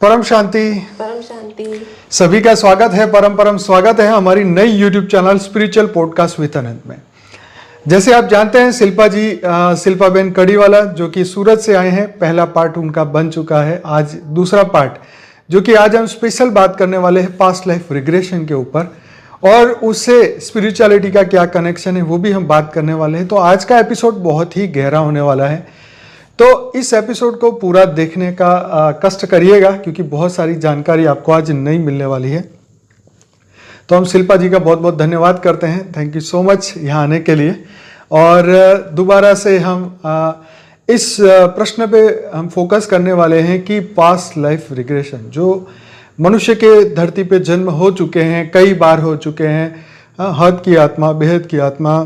परम शांति। परम शांति। सभी का स्वागत है, परम परम स्वागत है हमारी नई YouTube channel spiritual podcast with Anant में। जैसे आप जानते हैं शिल्पा बेन कड़ीवाला जो कि सूरत से आए हैं, पहला पार्ट उनका बन चुका है। आज दूसरा पार्ट जो कि आज हम स्पेशल बात करने वाले हैं पास्ट लाइफ रिग्रेशन के ऊपर, और उससे स्पिरिचुअलिटी का क्या कनेक्शन है वो भी हम बात करने वाले हैं। तो आज का एपिसोड बहुत ही गहरा होने वाला है, तो इस एपिसोड को पूरा देखने का कष्ट करिएगा, क्योंकि बहुत सारी जानकारी आपको आज नहीं मिलने वाली है। तो हम शिल्पा जी का बहुत बहुत धन्यवाद करते हैं, थैंक यू सो मच यहाँ आने के लिए। और दोबारा से हम इस प्रश्न पे हम फोकस करने वाले हैं कि पास्ट लाइफ रिग्रेशन जो मनुष्य के धरती पे जन्म हो चुके हैं, कई बार हो चुके हैं, हद की आत्मा, बेहद की आत्मा।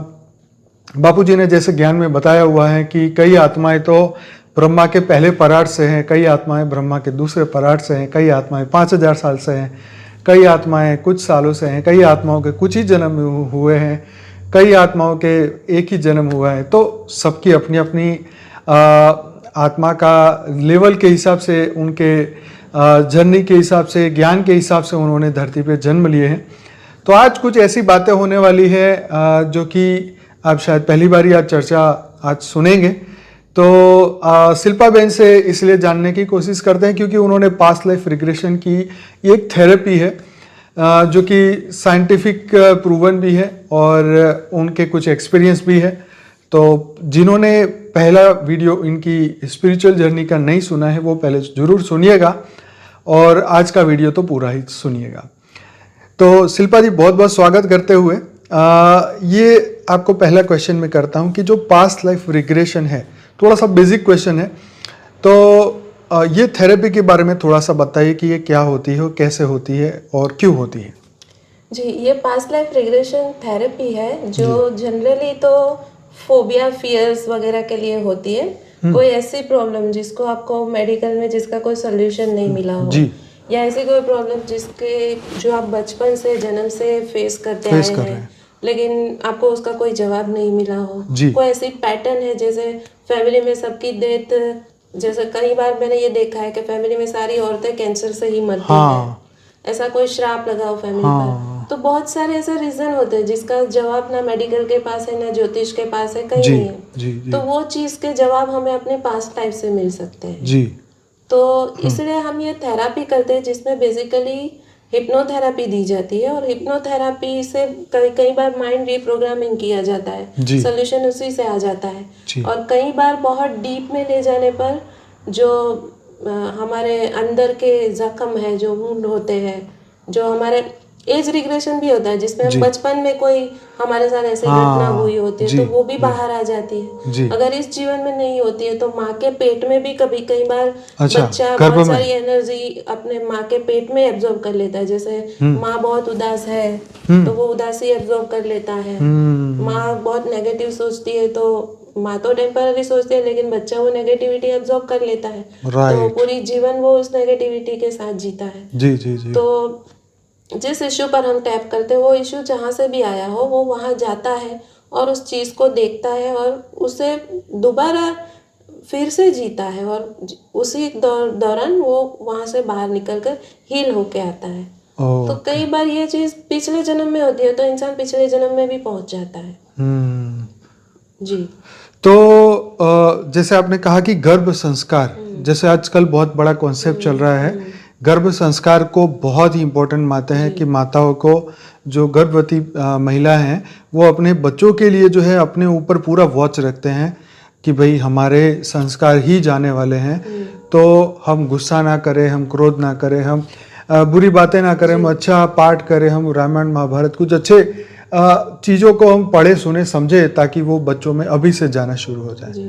बापूजी ने जैसे ज्ञान में बताया हुआ है कि कई आत्माएं तो ब्रह्मा के पहले परार्थ से हैं, कई आत्माएं ब्रह्मा के दूसरे परार्थ से हैं, कई आत्माएं 5000 साल से हैं, कई आत्माएं कुछ सालों से हैं, कई आत्माओं के कुछ ही जन्म हुए हैं, कई आत्माओं के एक ही जन्म हुआ है। तो सबकी अपनी अपनी आत्मा का लेवल के हिसाब से, उनके जर्नी के हिसाब से, ज्ञान के हिसाब से उन्होंने धरती पे जन्म लिए हैं। तो आज कुछ ऐसी बातें होने वाली है जो कि आप शायद पहली बार ही आज चर्चा आज सुनेंगे। तो शिल्पा बेन से इसलिए जानने की कोशिश करते हैं क्योंकि उन्होंने पास्ट लाइफ रिग्रेशन की एक थेरेपी है जो कि साइंटिफिक प्रूवन भी है और उनके कुछ एक्सपीरियंस भी है। तो जिन्होंने पहला वीडियो इनकी स्पिरिचुअल जर्नी का नहीं सुना है वो पहले ज़रूर सुनिएगा, और आज का वीडियो तो पूरा ही सुनिएगा। तो शिल्पा जी बहुत बहुत स्वागत करते हुए ये आपको पहला क्वेश्चन मैं करता हूँ कि जो पास्ट लाइफ रिग्रेशन है, थोड़ा सा बेसिक क्वेश्चन है, तो ये थेरेपी के बारे में थोड़ा सा बताइए कि ये क्या होती है, कैसे होती है और क्यों होती है। जी, ये पास्ट लाइफ रिग्रेशन थेरेपी है जो जनरली तो फोबिया, फियर्स वगैरह के लिए होती है। कोई ऐसी प्रॉब्लम जिसको आपको मेडिकल में जिसका कोई सोल्यूशन नहीं मिला हो, या ऐसी कोई प्रॉब्लम जिसके जो आप बचपन से, जन्म से फेस करते आए हैं लेकिन आपको उसका कोई जवाब नहीं मिला हो। कोई ऐसी पैटर्न है जैसे फैमिली में सबकी डेथ, जैसे कई बार मैंने ये देखा है कि फैमिली में सारी औरतें कैंसर से ही मरती हैं, ऐसा कोई श्राप लगा हो फैमिली पर। तो बहुत सारे ऐसे रीजन होते हैं जिसका जवाब ना मेडिकल के पास है, ना ज्योतिष के पास है, कहीं नहीं है। तो वो चीज के जवाब हमें अपने पास्ट लाइफ से मिल सकते हैं। तो इसलिए हम ये थेरापी करते हैं जिसमें बेसिकली हिप्नोथेरापी दी जाती है, और हिप्नोथेरापी से कई बार माइंड रीप्रोग्रामिंग किया जाता है, सोल्यूशन उसी से आ जाता है। और कई बार बहुत डीप में ले जाने पर जो हमारे अंदर के जख्म है, जो वुंड होते हैं, जो हमारे एज रिग्रेशन भी होता है जिसमें हम बचपन में कोई हमारे साथ ऐसी घटना हुई होती है तो वो भी बाहर आ जाती है। अगर इस जीवन में नहीं होती है तो माँ के पेट में भी कई बार बच्चा बहुत सारी एनर्जी अपने माँ के पेट में एब्जॉर्ब कर लेता है। जैसे माँ बहुत उदास है तो वो उदासी एब्जॉर्ब कर लेता है। माँ बहुत नेगेटिव सोचती है तो माँ तो टेम्पररी सोचती है लेकिन बच्चा वो नेगेटिविटी एब्जॉर्ब कर लेता है, तो पूरी जीवन वो उस नेगेटिविटी के साथ जीता है। तो जिस इश्यू पर हम टैप करते हैं वो इश्यू जहाँ से भी आया हो वो वहाँ जाता है और उस चीज़ को देखता है और उसे दोबारा फिर से जीता है, और उसी दौरान वो वहाँ से बाहर निकलकर हील होके आता है। तो कई बार ये चीज़ पिछले जन्म में होती है तो इंसान पिछले जन्म में भी पहुँच जाता है। जी। तो जैसे आपने कहा कि गर्भ संस्कार, जैसे आजकल बहुत बड़ा कॉन्सेप्ट चल रहा है, गर्भ संस्कार को बहुत ही इम्पोर्टेंट मानते हैं कि माताओं को, जो गर्भवती महिला हैं, वो अपने बच्चों के लिए जो है अपने ऊपर पूरा वॉच रखते हैं कि भाई हमारे संस्कार ही जाने वाले हैं, तो हम गुस्सा ना करें, हम क्रोध ना करें, हम बुरी बातें ना करें, हम अच्छा पाठ करें, हम रामायण महाभारत कुछ अच्छे चीज़ों को हम पढ़े सुने समझे ताकि वो बच्चों में अभी से जाना शुरू हो जाए।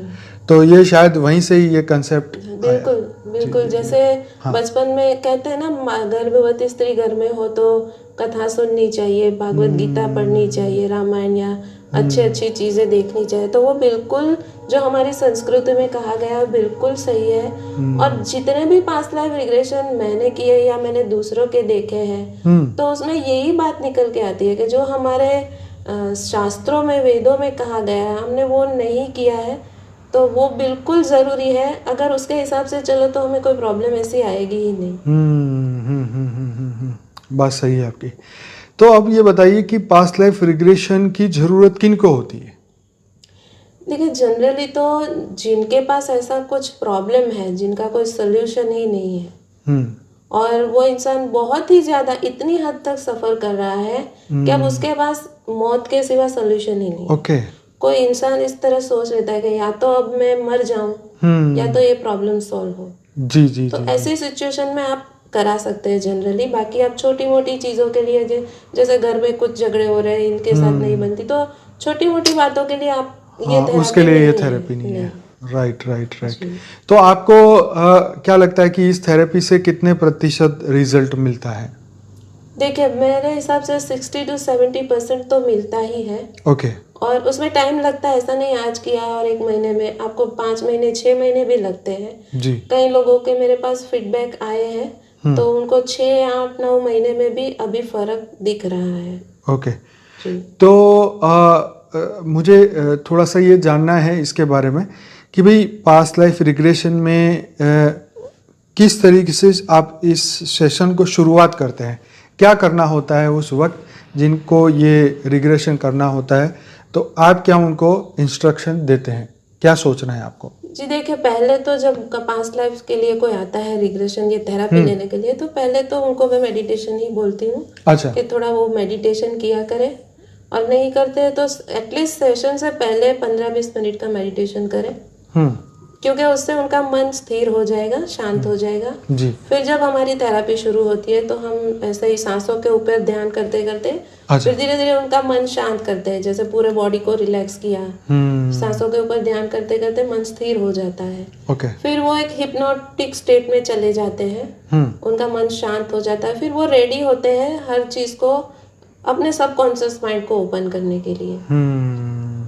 तो ये शायद वहीं से ही ये कंसेप्ट बिल्कुल जैसे बचपन में कहते हैं ना, गर्भवती स्त्री घर में हो तो कथा सुननी चाहिए, भागवत गीता पढ़नी चाहिए, रामायण या अच्छी चीजें देखनी चाहिए। तो वो बिल्कुल जो हमारी संस्कृति में कहा गया है बिल्कुल सही है। और जितने भी पास्ट लाइफ रिग्रेशन मैंने किए या मैंने दूसरों के देखे हैं तो उसमें यही बात निकल के आती है कि जो हमारे शास्त्रों में, वेदों में कहा गया है हमने वो नहीं किया है, तो वो बिल्कुल ज़रूरी है। अगर उसके हिसाब से चलो तो हमें कोई प्रॉब्लम ऐसी आएगी ही नहीं। बात सही है आपकी। तो अब ये बताइए कि पास्ट लाइफ रिग्रेशन की ज़रूरत किनको होती है? देखिए जनरली तो जिनके पास ऐसा कुछ प्रॉब्लम है, जिनका कोई सोल्यूशन ही नहीं है हम्म और वो इंसान बहुत ही ज़्यादा इतनी हद तक सफ़र कर रहा है कि अब उसके पास मौत के सिवा सोल्यूशन ही नहीं है। ओके। कोई इंसान इस तरह सोच लेता है कि या तो अब मैं मर जाऊं या तो ये प्रॉब्लम सॉल्व हो। जी जी तो जी। ऐसी सिचुएशन में आप करा सकते हैं जनरली। बाकी आप छोटी मोटी चीज़ों के लिए जैसे घर में कुछ झगड़े हो रहे हैं, इनके साथ नहीं बनती, तो छोटी मोटी बातों के लिए आप ये हाँ, उसके थेरेपी लिए ये नहीं है। थेरेपी नहीं है। Right right right. जी। तो आपको क्या लगता है कि इस थेरेपी से कितने प्रतिशत रिजल्ट मिलता है? देखिए मेरे हिसाब से 60 to 70% तो मिलता ही है। ओके। और उसमें टाइम लगता है, ऐसा नहीं आज किया और 1 महीने में, आपको 5 महीने 6 महीने भी लगते हैं। जी। कई लोगों के मेरे पास फीडबैक आए हैं तो उनको 6 8 9 महीने में भी अभी फर्क दिख रहा है। ओके। जी। तो मुझे थोड़ा सा ये जानना है इसके बारे में कि भाई पास्ट लाइफ रिग्रेशन में किस तरीके से आप इस सेशन को शुरुआत करते हैं, क्या करना होता है उस वक्त जिनको ये रिग्रेशन करना होता है, तो आप क्या उनको इंस्ट्रक्शन देते हैं, क्या सोचना है आपको? जी देखिए पहले तो जब पास्ट लाइफ के लिए कोई आता है रिग्रेशन ये थेरापी लेने के लिए, तो पहले तो उनको मैं मेडिटेशन ही बोलती हूँ अच्छा। कि थोड़ा वो मेडिटेशन किया करें, और नहीं करते तो एटलीस्ट सेशन से पहले 15-20 मिनट का मेडिटेशन करें, क्योंकि उससे उनका मन स्थिर हो जाएगा, शांत हो जाएगा। जी। फिर जब हमारी थेरापी शुरू होती है तो हम ऐसे ही सांसों के ऊपर ध्यान करते करते फिर धीरे धीरे उनका मन शांत करते हैं, जैसे पूरे बॉडी को रिलैक्स किया, सांसों के ऊपर ध्यान करते करते मन स्थिर हो जाता है। ओके। फिर वो एक हिप्नोटिक स्टेट में चले जाते हैं, उनका मन शांत हो जाता है, फिर वो रेडी होते हैं हर चीज को अपने सबकॉन्शियस माइंड को ओपन करने के लिए,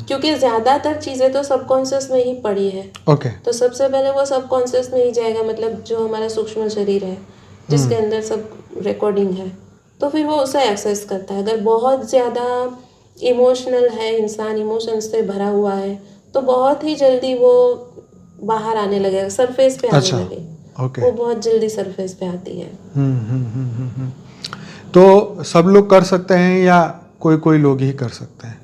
क्योंकि ज्यादातर चीजें तो सबकॉन्शियस में ही पड़ी है। ओके। तो सबसे पहले वो सबकॉन्शियस में ही जाएगा, मतलब जो हमारा सूक्ष्म शरीर है जिसके अंदर सब रिकॉर्डिंग है, तो फिर वो उसे एक्सेस करता है। अगर बहुत ज़्यादा इमोशनल है इंसान, इमोशन से भरा हुआ है, तो बहुत ही जल्दी वो बाहर आने लगेगा, सरफेस पे आने लगे। ओके। वो बहुत जल्दी सरफेस पे आती है। तो सब लोग कर सकते हैं या कोई कोई लोग ही कर सकते हैं?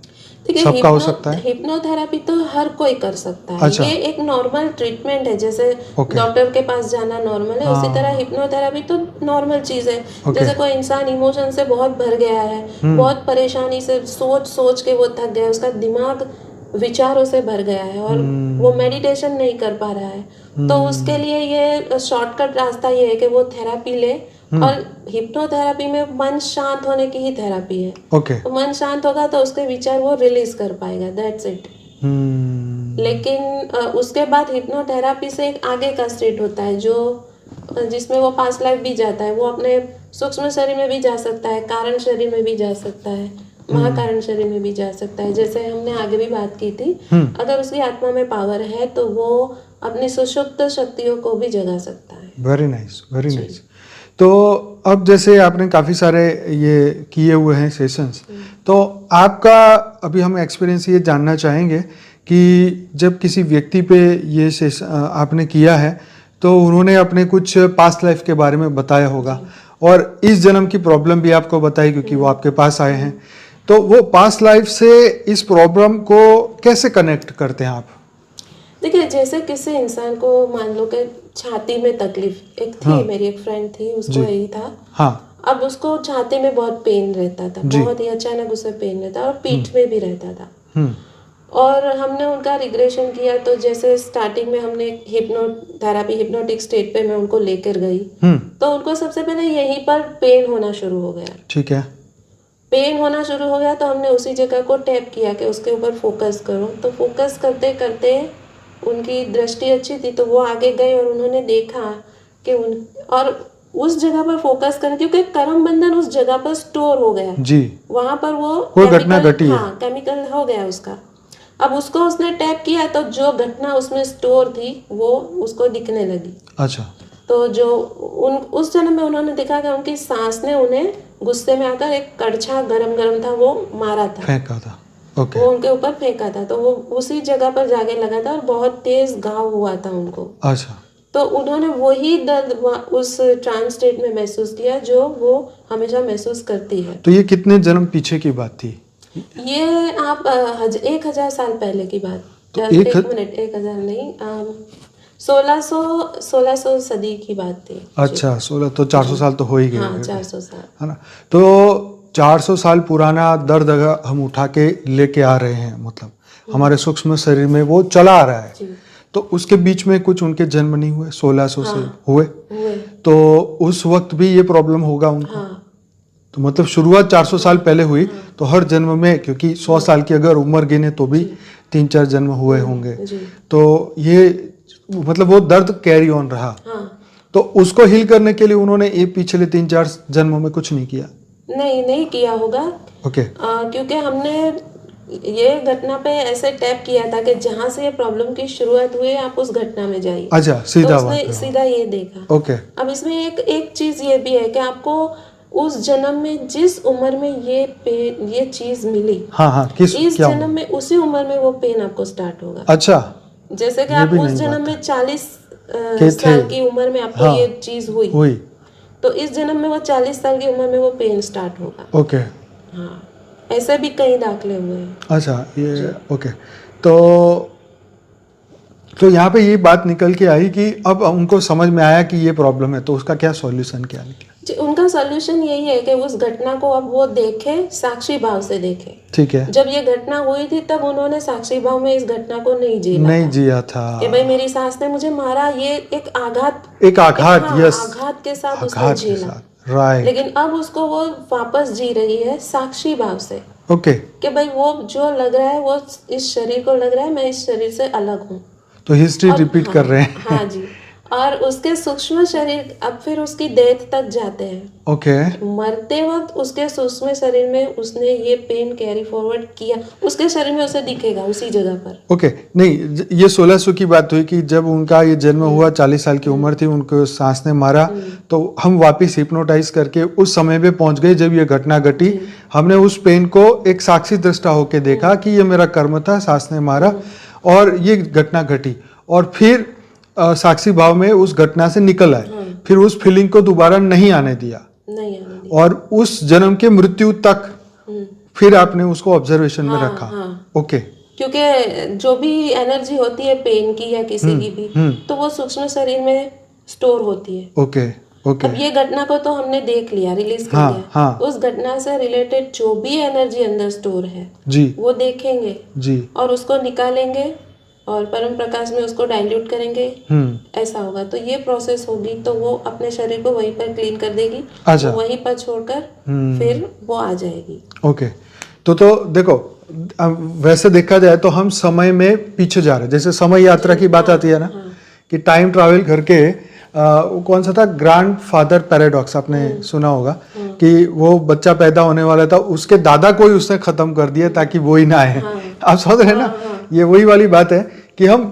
देखिए सबका हो सकता है? हिप्नोथेरेपी तो हर कोई कर सकता है। अच्छा। ये एक नॉर्मल ट्रीटमेंट है, जैसे डॉक्टर के पास जाना नॉर्मल है, उसी तरह हिप्नोथेरेपी तो नॉर्मल चीज है। जैसे कोई इंसान इमोशन से बहुत भर गया है, बहुत परेशानी से सोच सोच के वो थक गया, उसका दिमाग विचारों से भर गया है और वो मेडिटेशन नहीं कर पा रहा है, तो उसके लिए ये शॉर्टकट रास्ता ये है कि वो थेरापी ले। और हिप्नोथेरेपी में मन शांत होने की ही थेरापी है। ओके। तो मन शांत होगा तो उसके विचार वो रिलीज कर पाएगा, दैट्स इट। लेकिन उसके बाद हिप्नोथेरेपी से एक आगे का स्टेट होता है जो जिसमें वो पास्ट लाइफ भी जाता है, वो अपने सूक्ष्म शरीर में भी जा सकता है, कारण शरीर में भी जा सकता है, महाकारण शरीर में भी जा सकता है, जैसे हमने आगे भी बात की थी। अगर उसकी आत्मा में पावर है तो वो अपनी सुषुप्त शक्तियों को भी जगा सकता है। Very nice, very nice. तो अब जैसे आपने काफ़ी सारे ये किए हुए हैं सेशंस, तो आपका अभी हम एक्सपीरियंस ये जानना चाहेंगे कि जब किसी व्यक्ति पे ये सेशन आपने किया है तो उन्होंने अपने कुछ पास्ट लाइफ के बारे में बताया होगा और इस जन्म की प्रॉब्लम भी आपको बताई क्योंकि वो आपके पास आए हैं, तो वो पास्ट लाइफ से इस प्रॉब्लम को कैसे कनेक्ट करते हैं आप? देखिए जैसे किसी इंसान को मान लो कि छाती में तकलीफ, एक थी मेरी एक फ्रेंड थी, उसको यही था। हाँ। अब उसको छाती में बहुत पेन रहता था, बहुत ही अचानक उसे पेन रहता और पीठ में भी रहता था। और हमने उनका रिग्रेशन किया, तो जैसे स्टार्टिंग में हमने हिप्नोथेरेपी हिप्नोटिक स्टेट पे मैं उनको लेकर गई, तो उनको सबसे पहले यहीं पर पेन होना शुरू हो गया। ठीक है। पेन होना शुरू हो गया तो हमने उसी जगह को टैप किया कि उसके ऊपर फोकस करो, तो फोकस करते करते उनकी दृष्टि अच्छी थी तो वो आगे गए और उन्होंने देखा कि और उस जगह पर फोकस करें, क्योंकि कर्म बंधन उस जगह पर स्टोर हो गया जी, वहां पर वो कोई घटना घटी है। हाँ, केमिकल हो गया उसका। अब उसको उसने टैप किया तो जो घटना उसमें स्टोर थी वो उसको दिखने लगी। अच्छा। तो जो उस जन्म में उन्होंने देखा कि उनकी सांस ने उन्हें गुस्से में आकर एक कड़छा गरम गरम था वो मारा था, फेंका था। ओके। वो उनके ऊपर फेंका था, तो वो उसी जगह पर जाके लगा था और बहुत तेज घाव हुआ था उनको। अच्छा। तो उन्होंने वही दर्द उस ट्रांस स्टेट में महसूस किया जो वो हमेशा महसूस करती है। तो ये कितने जन्म पीछे की बात थी? ये आप 1000 साल पहले की बात। तो एक मिनट, 1000 नहीं, 1600 सदी की बात थी। अच्छा, 16, तो 400 साल तो हो ही गए हाँ, होंगे, 400 साल। है ना? तो 400 साल पुराना दर्द अगर हम उठा के लेके आ रहे हैं, मतलब हमारे सूक्ष्म शरीर में वो चला आ रहा है, जी। तो उसके बीच में कुछ उनके जन्म नहीं हुए? 1600 से हाँ, हुए, हुए। तो उस वक्त भी ये प्रॉब्लम होगा उनको? हाँ, तो मतलब शुरुआत 400 साल पहले हुई, तो हर जन्म में, क्योंकि 100 साल की अगर उम्र गिने तो भी 3-4 जन्म हुए होंगे, जी। तो ये मतलब वो दर्द कैरी ऑन रहा। हाँ। तो उसको हील करने के लिए उन्होंने ये पिछले 3-4 जन्मों में कुछ नहीं किया? नहीं किया होगा। ओके। क्योंकि हमने ये घटना पे ऐसे टैप किया था कि जहाँ से ये प्रॉब्लम की शुरुआत हुई है, आप उस घटना में जाइए। अच्छा, तो सीधा उसने बात है। सीधा ये देखा। ओके। अब इसमें एक चीज ये भी है कि आपको उस जन्म में जिस उम्र में ये चीज मिली, हाँ, इस क्या जन्म में उसी उम्र में वो पेन आपको स्टार्ट होगा। अच्छा, जैसे कि ये आप भी उस नई जन्म बात में 40 के साल थे। की उम्र में आपको हाँ, ये चीज हुई, तो इस जन्म में वो 40 साल की उम्र में वो पेन स्टार्ट होगा। ओके। हाँ, ऐसे भी कई दाखले हुए हैं। अच्छा, ये ओके। तो यहाँ पे ये बात निकल के आई कि अब उनको समझ में आया कि ये प्रॉब्लम है, तो उसका क्या सॉल्यूशन क्या निकला? जी, उनका सॉल्यूशन यही है कि उस घटना को अब वो देखे, साक्षी भाव से देखे। ठीक है। जब ये घटना हुई थी तब उन्होंने साक्षी भाव में इस घटना को नहीं जिया था कि भाई मेरी सास ने मुझे मारा, ये एक आघात, हाँ, यस, आघात के साथ उसने आघात के झेला। साथ, राइट। लेकिन अब उसको वो वापस जी रही है साक्षी भाव से, ओके। कि भाई वो जो लग रहा है, वो इस शरीर को लग रहा है मैं इस शरीर से अलग हूँ। तो हिस्ट्री रिपीट कर रहे हैं। हाँ जी। और उसके सूक्ष्म शरीर अब फिर उसकी डेथ तक जाते हैं। ओके। मरते वक्त उसके सूक्ष्म शरीर में उसने ये पेन कैरी फॉरवर्ड किया, उसके शरीर में उसे दिखेगा उसी जगह पर। ओके, नहीं, ये 1600 की बात हुई कि जब उनका ये जन्म हुआ, 40 साल की उम्र थी, उनको सांस ने मारा, तो हम वापस हिप्नोटाइज करके उस समय पे पहुंच गए जब ये घटना घटी। हमने उस पेन को एक साक्षी दृष्टा होके देखा कि ये मेरा कर्म था, सांस ने मारा और ये घटना घटी, और फिर साक्षी भाव में उस घटना से निकल आए, फिर उस फीलिंग को दोबारा नहीं आने दिया, और उस जन्म के मृत्यु तक फिर आपने उसको ऑब्जर्वेशन में रखा। ओके। क्योंकि जो भी एनर्जी होती है पेन की या किसी की भी, तो वो सूक्ष्म शरीर में स्टोर होती है। ओके। ओके। अब ये घटना को तो हमने देख लिया, रिलीज कर लिया। हाँ। उस घटना से रिलेटेड जो भी एनर्जी अंदर स्टोर है जी, वो देखेंगे जी, और उसको निकालेंगे और परम प्रकाश में उसको डाइल्यूट करेंगे। ऐसा होगा, तो ये प्रोसेस होगी, तो वो अपने शरीर को वहीं पर क्लीन कर देगी। अच्छा। तो वहीं पर छोड़कर फिर वो आ जाएगी। ओके। तो देखो, वैसे देखा जाए तो हम समय में पीछे जा रहे हैं। जैसे समय यात्रा की बात आती है ना, कि टाइम ट्रैवल करके वो कौन सा था, ग्रैंडफादर पैराडॉक्स, आपने सुना होगा, कि वो बच्चा पैदा होने वाला था, उसके दादा को ही उसने खत्म कर दिया ताकि वो ही ना आए। आप समझ रहे हैं ना? ये वही वाली बात है कि हम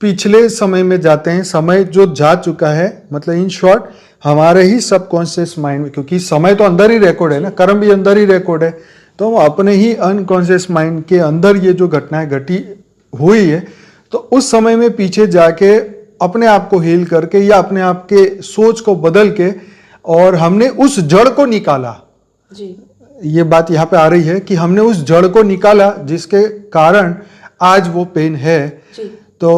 पिछले समय में जाते हैं, समय जो जा चुका है, मतलब इन शॉर्ट हमारे ही सबकॉन्शियस माइंड में, क्योंकि समय तो अंदर ही रिकॉर्ड है ना, कर्म भी अंदर ही रिकॉर्ड है, तो हम अपने ही अनकॉन्शियस माइंड के अंदर ये जो घटनाएं घटी हुई है, तो उस समय में पीछे जाके अपने आप को हील करके या अपने आप के सोच को बदल के, और हमने उस जड़ को निकाला जी। ये बात यहाँ पे आ रही है कि हमने उस जड़ को निकाला जिसके कारण आज वो पेन है जी। तो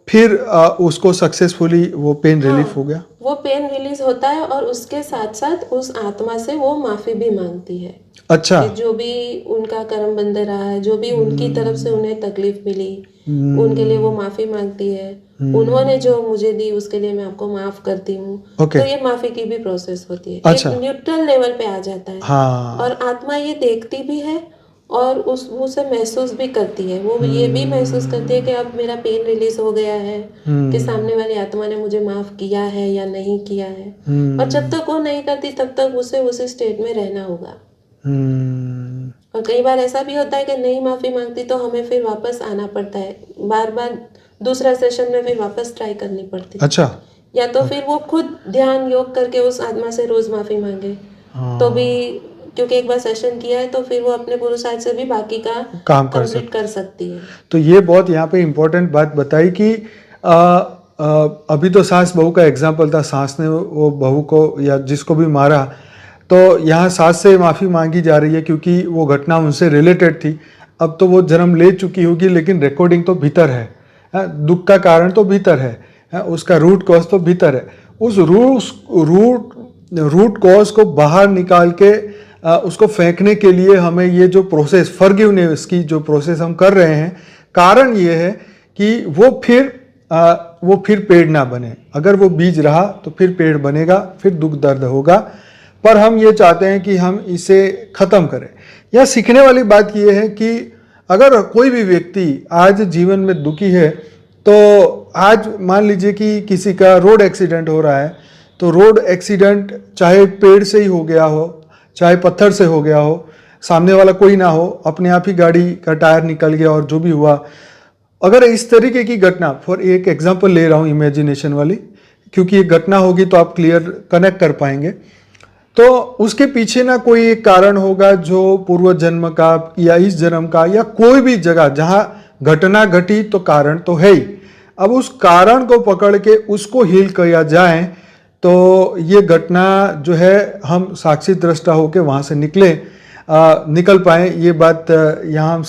फिर उसको सक्सेसफुली वो पेन रिलीफ हो गया। वो पेन रिलीज होता है और उसके साथ साथ उस आत्मा से वो माफी भी मांगती है। अच्छा। कि जो भी उनका कर्म बंध रहा है, जो भी उनकी तरफ से उन्हें तकलीफ मिली, उनके लिए वो माफी मांगती है। उन्होंने जो मुझे दी उसके लिए मैं आपको माफ करती हूँ। Okay. तो ये माफी की भी प्रोसेस होती है। अच्छा। एक न्यूट्रल लेवल पे आ जाता है। हाँ। और आत्मा ये देखती भी है और उसे महसूस भी करती है। वो ये भी महसूस करती है कि अब मेरा पेन रिलीज हो गया है, कि सामने वाली आत्मा ने मुझे माफ किया है या नहीं किया है। और जब तक वो नहीं करती तब तक उसे उसी स्टेट में रहना होगा। और कई बार ऐसा भी होता है कि नहीं माफी मांगती तो हमें फिर वापस आना पड़ता है, बार बार दूसरा सेशन में फिर वापस ट्राई करनी पड़ती है। अच्छा। या तो फिर वो खुद ध्यान योग करके उस आत्मा से रोज माफी मांगे, तो भी क्योंकि एक बार सेशन किया है तो फिर वो अपने पुरुषार्थ से भी बाकी का काम कर कंप्लीट कर सकती है। तो ये बहुत यहाँ पे इम्पोर्टेंट बात बताई कि अभी तो सास बहू का एग्जाम्पल था, सास ने वो बहू को या जिसको भी मारा, तो यहाँ सास से माफ़ी मांगी जा रही है क्योंकि वो घटना उनसे रिलेटेड थी। अब तो वो जन्म ले चुकी होगी लेकिन रिकॉर्डिंग तो भीतर है, दुख का कारण तो भीतर है, उसका रूट कॉज तो भीतर है। उस रूट कॉज को बाहर निकाल के उसको फेंकने के लिए हमें ये जो प्रोसेस फॉरगिवनेस की जो प्रोसेस हम कर रहे हैं, कारण ये है कि वो फिर पेड़ ना बने। अगर वो बीज रहा तो फिर पेड़ बनेगा, फिर दुख दर्द होगा, पर हम ये चाहते हैं कि हम इसे ख़त्म करें। यह सीखने वाली बात यह है कि अगर कोई भी व्यक्ति आज जीवन में दुखी है, तो आज मान लीजिए कि किसी का रोड एक्सीडेंट हो रहा है, तो रोड एक्सीडेंट चाहे पेड़ से ही हो गया हो, चाहे पत्थर से हो गया हो, सामने वाला कोई ना हो, अपने आप ही गाड़ी का टायर निकल गया और जो भी हुआ, अगर इस तरीके की घटना, फॉर एक एग्जांपल ले रहा हूँ इमेजिनेशन वाली, क्योंकि ये घटना होगी तो आप क्लियर कनेक्ट कर पाएंगे, तो उसके पीछे ना कोई एक कारण होगा जो पूर्व जन्म का या इस जन्म का या कोई भी जगह जहाँ घटना घटी तो कारण तो है ही। अब उस कारण को पकड़ के उसको हील किया जाए तो ये घटना जो है हम साक्षी दृष्टा होकर वहाँ से निकल पाए। ये बात यहाँ हम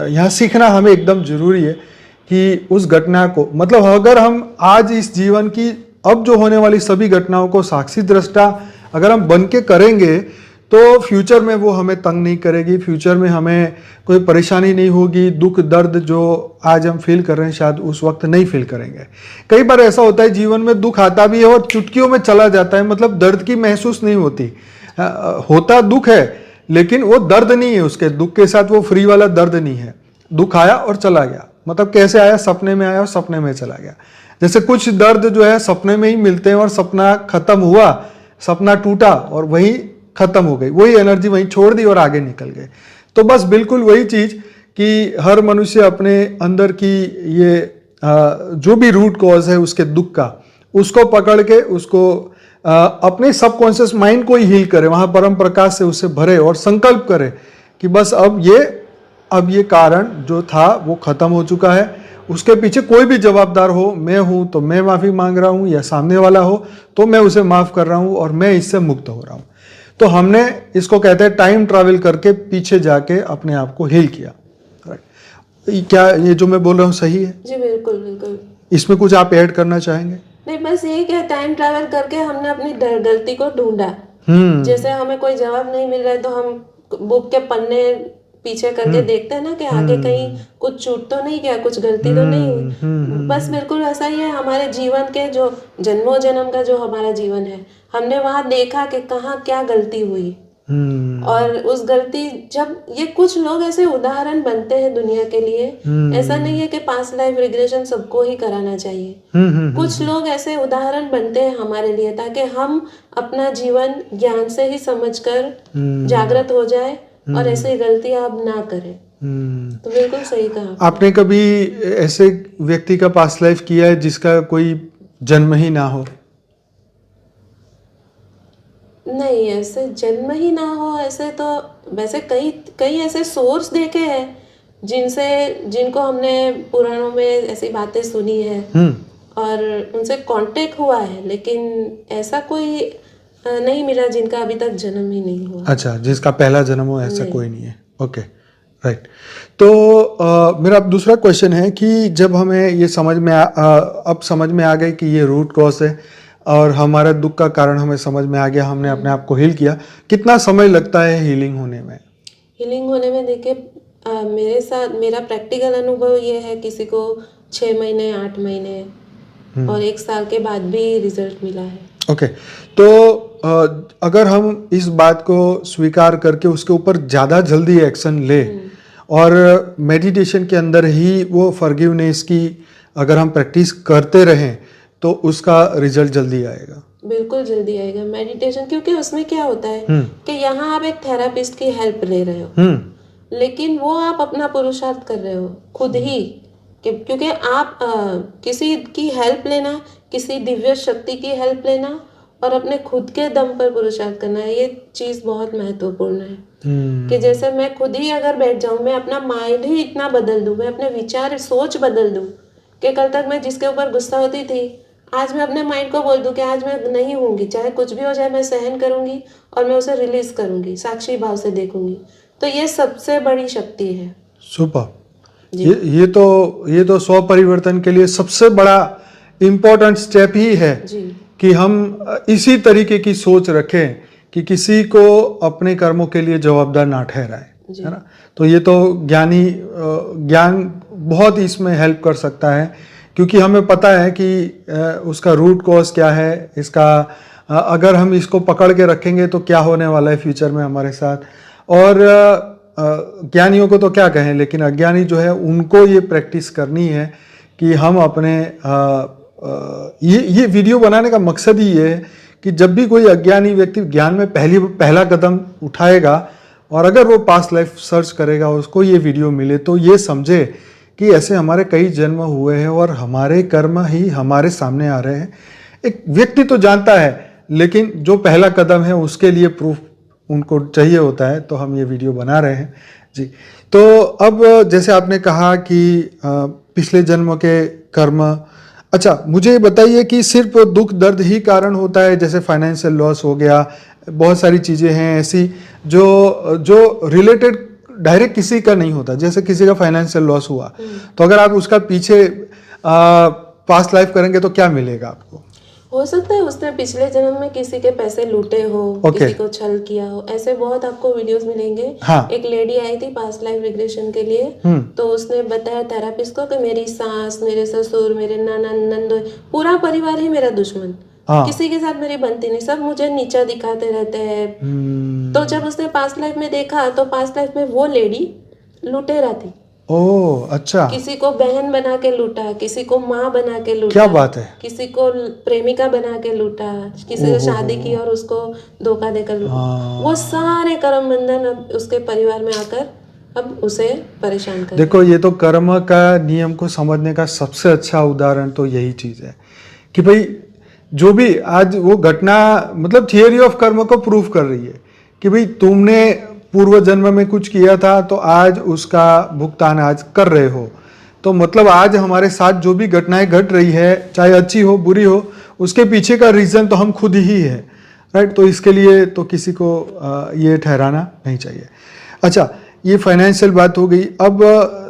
यहाँ सीखना हमें एकदम जरूरी है कि उस घटना को, मतलब अगर हम आज इस जीवन की अब जो होने वाली सभी घटनाओं को साक्षी दृष्टा अगर हम बन के करेंगे तो फ्यूचर में वो हमें तंग नहीं करेगी, फ्यूचर में हमें कोई परेशानी नहीं होगी, दुख दर्द जो आज हम फील कर रहे हैं शायद उस वक्त नहीं फील करेंगे। कई बार ऐसा होता है जीवन में दुख आता भी है और चुटकियों में चला जाता है, मतलब दर्द की महसूस नहीं होती, होता दुख है लेकिन वो दर्द नहीं है, उसके दुख के साथ वो फ्री वाला दर्द नहीं है। दुख आया और चला गया, मतलब कैसे आया, सपने में आया और सपने में चला गया। जैसे कुछ दर्द जो है सपने में ही मिलते हैं और सपना खत्म हुआ, सपना टूटा और वही खत्म हो गई, वही एनर्जी वहीं छोड़ दी और आगे निकल गए। तो बस बिल्कुल वही चीज कि हर मनुष्य अपने अंदर की ये जो भी रूट कॉज है उसके दुख का, उसको पकड़ के उसको अपने सबकॉन्शियस माइंड को ही हील करे, वहां परम प्रकाश से उसे भरे और संकल्प करे कि बस अब ये कारण जो था वो खत्म हो चुका है, उसके पीछे कोई भी जवाबदार हो, मैं हूं तो मैं माफी मांग रहा हूं, या सामने वाला हो तो मैं उसे माफ कर रहा हूं और मैं इससे मुक्त हो रहा हूं। तो हमने इसको कहते हैं टाइम ट्रैवल करके पीछे जाके अपने आप को हील किया। क्या ये जो मैं बोल रहा हूँ सही है? जी बिल्कुल बिल्कुल। इसमें कुछ आप ऐड करना चाहेंगे? नहीं, बस यही कि टाइम ट्रैवल करके हमने अपनी गलती को ढूंढा। जैसे हमें कोई जवाब नहीं मिल रहा है तो हम बुक के पन्ने पीछे करके देखते हैं ना कि आगे कहीं कुछ छूट तो नहीं गया, कुछ गलती तो नहीं हुई। बस बिल्कुल ऐसा ही है हमारे जीवन के जो जन्मों जन्म का जो हमारा जीवन है, हमने वहां देखा कि कहाँ क्या गलती हुई, और उस गलती जब ये कुछ लोग ऐसे उदाहरण बनते हैं दुनिया के लिए, ऐसा नहीं है कि पास्ट लाइफ रिग्रेशन सबको ही कराना चाहिए। कुछ लोग ऐसे उदाहरण बनते हैं हमारे लिए ताकि हम अपना जीवन ज्ञान से ही समझकर जागृत हो जाए और ऐसी गलती आप ना करें। तो बिल्कुल सही कहा आपने। कभी ऐसे व्यक्ति का पास्ट लाइफ किया है जिसका कोई जन्म ही ना हो? नहीं, ऐसे जन्म ही ना हो ऐसे तो वैसे कई ऐसे सोर्स देखे हैं जिनको हमने पुराणों में ऐसी बातें सुनी है और उनसे कांटेक्ट हुआ है, लेकिन ऐसा कोई नहीं मिला जिनका अभी तक जन्म ही नहीं हुआ। अच्छा, जिसका पहला जन्म हो ऐसा कोई नहीं है। Okay, right. तो मेरा दूसरा क्वेश्चन है कि जब हमें ये अब समझ में आ गए कि ये रूट कॉज है और हमारा दुख का कारण हमें समझ में आ गया, हमने अपने आप को हील किया, कितना समय लगता है हीलिंग होने में? हीलिंग होने में देखिए मेरे साथ मेरा प्रैक्टिकल अनुभव ये है, किसी को 6 महीने 8 महीने और 1 साल के बाद भी रिजल्ट मिला है। ओके, तो अगर हम इस बात को स्वीकार करके उसके ऊपर ज़्यादा जल्दी एक्शन ले और मेडिटेशन के अंदर ही वो फॉरगिवनेस की अगर हम प्रैक्टिस करते रहें तो उसका रिजल्ट जल्दी आएगा। बिल्कुल जल्दी आएगा मेडिटेशन, क्योंकि उसमें क्या होता है कि यहाँ आप एक थेरापिस्ट की हेल्प ले रहे हो, लेकिन वो आप अपना पुरुषार्थ कर रहे हो खुद ही, क्योंकि आप किसी की हेल्प लेना, किसी दिव्य शक्ति की हेल्प लेना, और अपने खुद के दम पर पुरुषार्थ करना है, ये चीज बहुत महत्वपूर्ण है। कि जैसे मैं खुद ही अगर बैठ जाऊं, मैं अपना माइंड ही इतना बदल दूं, मैं अपने विचार सोच बदल दूं कि कल तक मैं जिसके ऊपर गुस्सा होती थी, आज मैं अपने माइंड को बोल दूं कि आज मैं नहीं होंगी, चाहे कुछ भी हो जाए मैं सहन करूंगी और मैं उसे रिलीज करूंगी, साक्षी भाव से देखूंगी। तो ये सबसे बड़ी शक्ति है। सुपर। ये तो स्व परिवर्तन के लिए सबसे बड़ा इम्पोर्टेंट स्टेप ही है जी कि हम इसी तरीके की सोच रखें कि किसी को अपने कर्मों के लिए जवाबदार ना ठहराए, है ना। तो ये तो ज्ञान बहुत इसमें हेल्प कर सकता है, क्योंकि हमें पता है कि उसका रूट कॉज क्या है, इसका अगर हम इसको पकड़ के रखेंगे तो क्या होने वाला है फ्यूचर में हमारे साथ। और ज्ञानियों को तो क्या कहें, लेकिन अज्ञानी जो है उनको ये प्रैक्टिस करनी है कि हम अपने ये वीडियो बनाने का मकसद ही ये है कि जब भी कोई अज्ञानी व्यक्ति ज्ञान में पहला कदम उठाएगा और अगर वो पास्ट लाइफ सर्च करेगा, उसको ये वीडियो मिले, तो ये समझे कि ऐसे हमारे कई जन्म हुए हैं और हमारे कर्म ही हमारे सामने आ रहे हैं। एक व्यक्ति तो जानता है, लेकिन जो पहला कदम है उसके लिए प्रूफ उनको चाहिए होता है, तो हम ये वीडियो बना रहे हैं जी। तो अब जैसे आपने कहा कि पिछले जन्म के कर्म, अच्छा मुझे ये बताइए कि सिर्फ दुख दर्द ही कारण होता है, जैसे फाइनेंशियल लॉस हो गया, बहुत सारी चीज़ें हैं ऐसी जो रिलेटेड डायरेक्ट किसी का नहीं होता, जैसे किसी का फाइनेंशियल लॉस हुआ तो अगर आप उसका पीछे पास्ट लाइफ करेंगे तो क्या मिलेगा आपको? हो सकता है उसने पिछले जन्म में किसी के पैसे लूटे हो, किसी को छल किया हो, ऐसे बहुत आपको वीडियोस मिलेंगे। हाँ। एक लेडी आई थी पास्ट लाइफ रिग्रेशन के लिए, तो उसने बताया थेरापिस्ट को कि मेरी सास, मेरे ससुर, मेरे नंद, पूरा परिवार ही मेरा दुश्मन, किसी के साथ मेरी बनती नहीं, सब मुझे नीचा दिखाते रहते हैं। तो जब उसने पास्ट लाइफ में देखा तो पास्ट लाइफ में वो लेडी लुटेरा थी। ओह अच्छा। किसी को बहन बना के लूटा, किसी को माँ बना के लूटा, क्या बात है, किसी को प्रेमिका बना के लूटा, किसी से शादी की और उसको धोखा देकर लूटा। वो सारे कर्म बंधन अब उसके परिवार में आकर अब उसे परेशान कर। देखो ये तो कर्म का नियम को समझने का सबसे अच्छा उदाहरण तो यही चीज है कि भाई जो भी आज वो घटना, मतलब थियरी ऑफ कर्म को प्रूफ कर रही है कि भाई तुमने पूर्व जन्म में कुछ किया था तो आज उसका भुगतान आज कर रहे हो। तो मतलब आज हमारे साथ जो भी घटनाएं घट रही है, चाहे अच्छी हो बुरी हो, उसके पीछे का रीजन तो हम खुद ही है, राइट। तो इसके लिए तो किसी को ये ठहराना नहीं चाहिए। अच्छा ये फाइनेंशियल बात हो गई। अब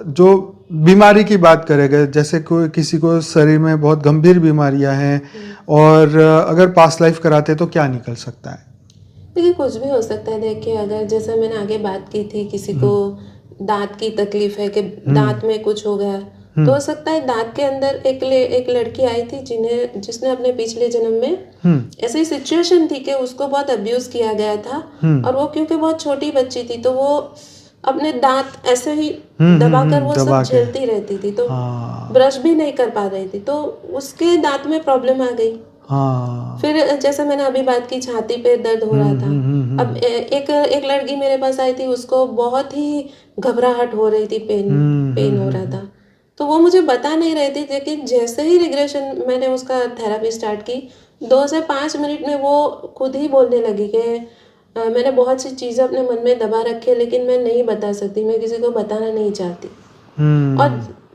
जो बीमारी की बात करेंगे, जैसे कोई किसी को शरीर में बहुत गंभीर बीमारियां हैं और अगर पास्ट लाइफ कराते तो क्या निकल सकता है? देखिए कुछ भी हो सकता है। देखिए अगर जैसे मैंने आगे बात की थी, किसी को दांत की तकलीफ है कि दांत में कुछ हो गया, तो हो सकता है दांत के अंदर एक लड़की आई थी जिसने अपने पिछले जन्म में ऐसी सिचुएशन थी कि उसको बहुत अब्यूज किया गया था, और वो क्योंकि बहुत छोटी बच्ची थी तो वो अपने दांत ऐसे ही दबाकर वो सब झेलती रहती थी, तो ब्रश भी नहीं कर पा रही थी, तो उसके दांत में प्रॉब्लम आ गई। फिर जैसे मैंने अभी बात की, छाती पे दर्द हो रहा था। अब एक लड़की मेरे पास आई थी, उसको बहुत ही घबराहट हो रही थी, पेन हो रहा था, तो वो मुझे बता नहीं रही थी, लेकिन जैसे ही रिग्रेशन मैंने उसका थेरेपी स्टार्ट की, 2 से 5 मिनट में वो खुद ही बोलने लगी कि मैंने बहुत सी चीज़ें अपने मन में दबा रखी है लेकिन मैं नहीं बता सकती, मैं किसी को बताना नहीं चाहती।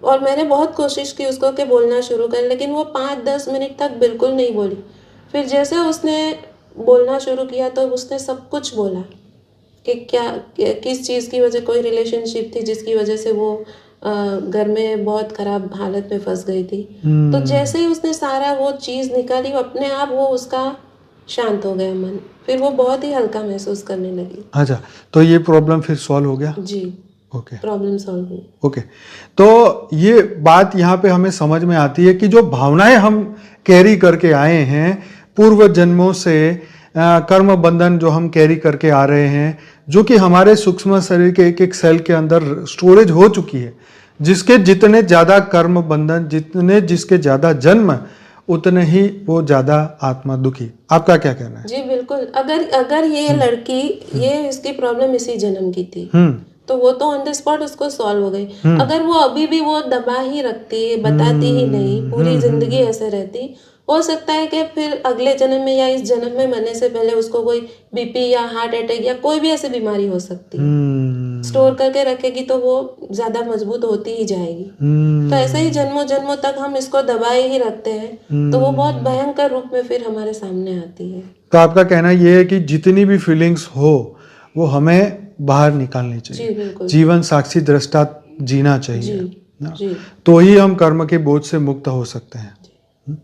और मैंने बहुत कोशिश की उसको कि बोलना शुरू कर, लेकिन वो 5-10 मिनट तक बिल्कुल नहीं बोली। फिर जैसे उसने बोलना शुरू किया तो उसने सब कुछ बोला कि किस चीज़ की वजह, कोई रिलेशनशिप थी जिसकी वजह से वो घर में बहुत खराब हालत में फंस गई थी। तो जैसे ही उसने सारा वो चीज़ निकाली, अपने आप वो उसका शांत हो गया मन, फिर वो बहुत ही हल्का महसूस करने लगी। अच्छा, तो ये प्रॉब्लम फिर सॉल्व हो गया? जी, ओके, प्रॉब्लम सॉल्व हुई। ओके, तो ये बात यहाँ पे हमें समझ में आती है कि जो भावनाएं हम कैरी करके आए हैं पूर्व जन्मों से, कर्म बंधन जो हम कैरी करके आ रहे हैं, जो कि हमारे सूक्ष्म शरीर के एक सेल के अंदर स्टोरेज हो चुकी है, जिसके जितने ज्यादा कर्म बंधन, जिसके ज्यादा जन्म, उतने ही वो ज्यादा आत्मा दुखी। आपका क्या कहना है? जी बिल्कुल। अगर ये लड़की, ये इसकी प्रॉब्लम इसी जन्म की थी, तो वो तो ऑन द स्पॉट उसको सॉल्व हो गई। अगर वो अभी भी वो दबा ही रखती, बताती ही नहीं, पूरी जिंदगी ऐसे रहती, हो सकता है कि फिर अगले जन्म में या इस जन्म में मरने से पहले उसको कोई बीपी या हार्ट अटैक या कोई भी ऐसी बीमारी हो सकती है। स्टोर करके रखेगी तो वो ज्यादा मजबूत होती ही जाएगी। तो ऐसे ही जन्मों जन्मों तक हम इसको दबाए ही रखते हैं तो वो बहुत भयंकर रूप में फिर हमारे सामने आती है। तो आपका कहना ये है कि जितनी भी फीलिंग्स हो वो हमें बाहर निकालनी जी चाहिए, बिल्कुल जीवन साक्षी दृष्टा जीना चाहिए जी ना? जी तो ही हम कर्म के बोझ से मुक्त हो सकते हैं।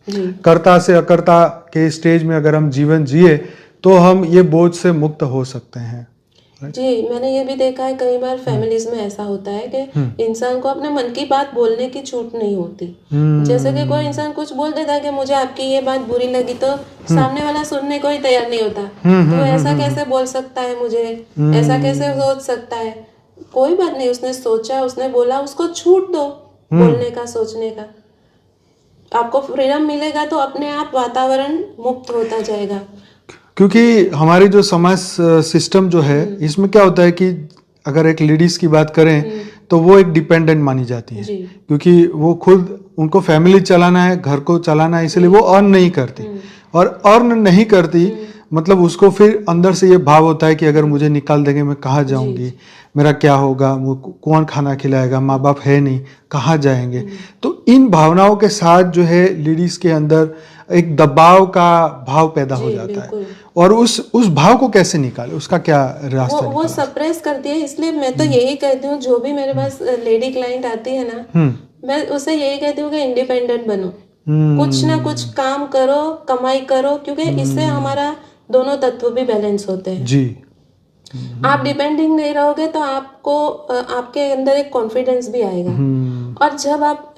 जी कर्ता से अकर्ता के स्टेज में अगर हम जीवन जिए तो हम ये बोझ से मुक्त हो सकते हैं। जी। मैंने ये भी देखा है कई बार फैमिलीज में ऐसा होता है कि इंसान को अपने मन की बात बोलने की छूट नहीं होती। जैसे कि कोई इंसान कुछ बोल देता है कि मुझे आपकी ये बात बुरी लगी तो सामने वाला सुनने को ही तैयार नहीं होता। तो ऐसा कैसे बोल सकता है मुझे, ऐसा कैसे सोच सकता है। कोई बात नहीं, उसने सोचा, उसने बोला, उसको छूट दो बोलने का, सोचने का। आपको फ्रीडम मिलेगा तो अपने आप वातावरण मुक्त होता जाएगा। क्योंकि हमारी जो समाज सिस्टम जो है इसमें क्या होता है कि अगर एक लेडीज की बात करें तो वो एक डिपेंडेंट मानी जाती है, जी क्योंकि वो खुद, उनको फैमिली चलाना है, घर को चलाना है, इसलिए वो अर्न नहीं करती। और अर्न नहीं करती मतलब उसको फिर अंदर से ये भाव होता है कि अगर मुझे निकाल देंगे मैं कहाँ जाऊंगी, मेरा क्या होगा, कौन खाना खिलाएगा, माँ बाप है नहीं, कहाँ जाएंगे। तो इन भावनाओं के साथ जो है लेडीज के अंदर एक दबाव का भाव पैदा हो जाता है। और उस भाव को कैसे निकाले, उसका क्या रास्ता वो सप्रेस करती है। इसलिए मैं तो यही कहती हूँ, जो भी मेरे पास लेडी क्लाइंट आती है ना, मैं उसे यही कहती हूँ कि इंडिपेंडेंट बनो, कुछ ना कुछ काम करो, कमाई करो, क्योंकि इससे हमारा दोनों तत्व भी बैलेंस होते हैं। जी। आप डिपेंडिंग नहीं रहोगे तो आपको आपके अंदर एक कॉन्फिडेंस भी आएगा। और जब आप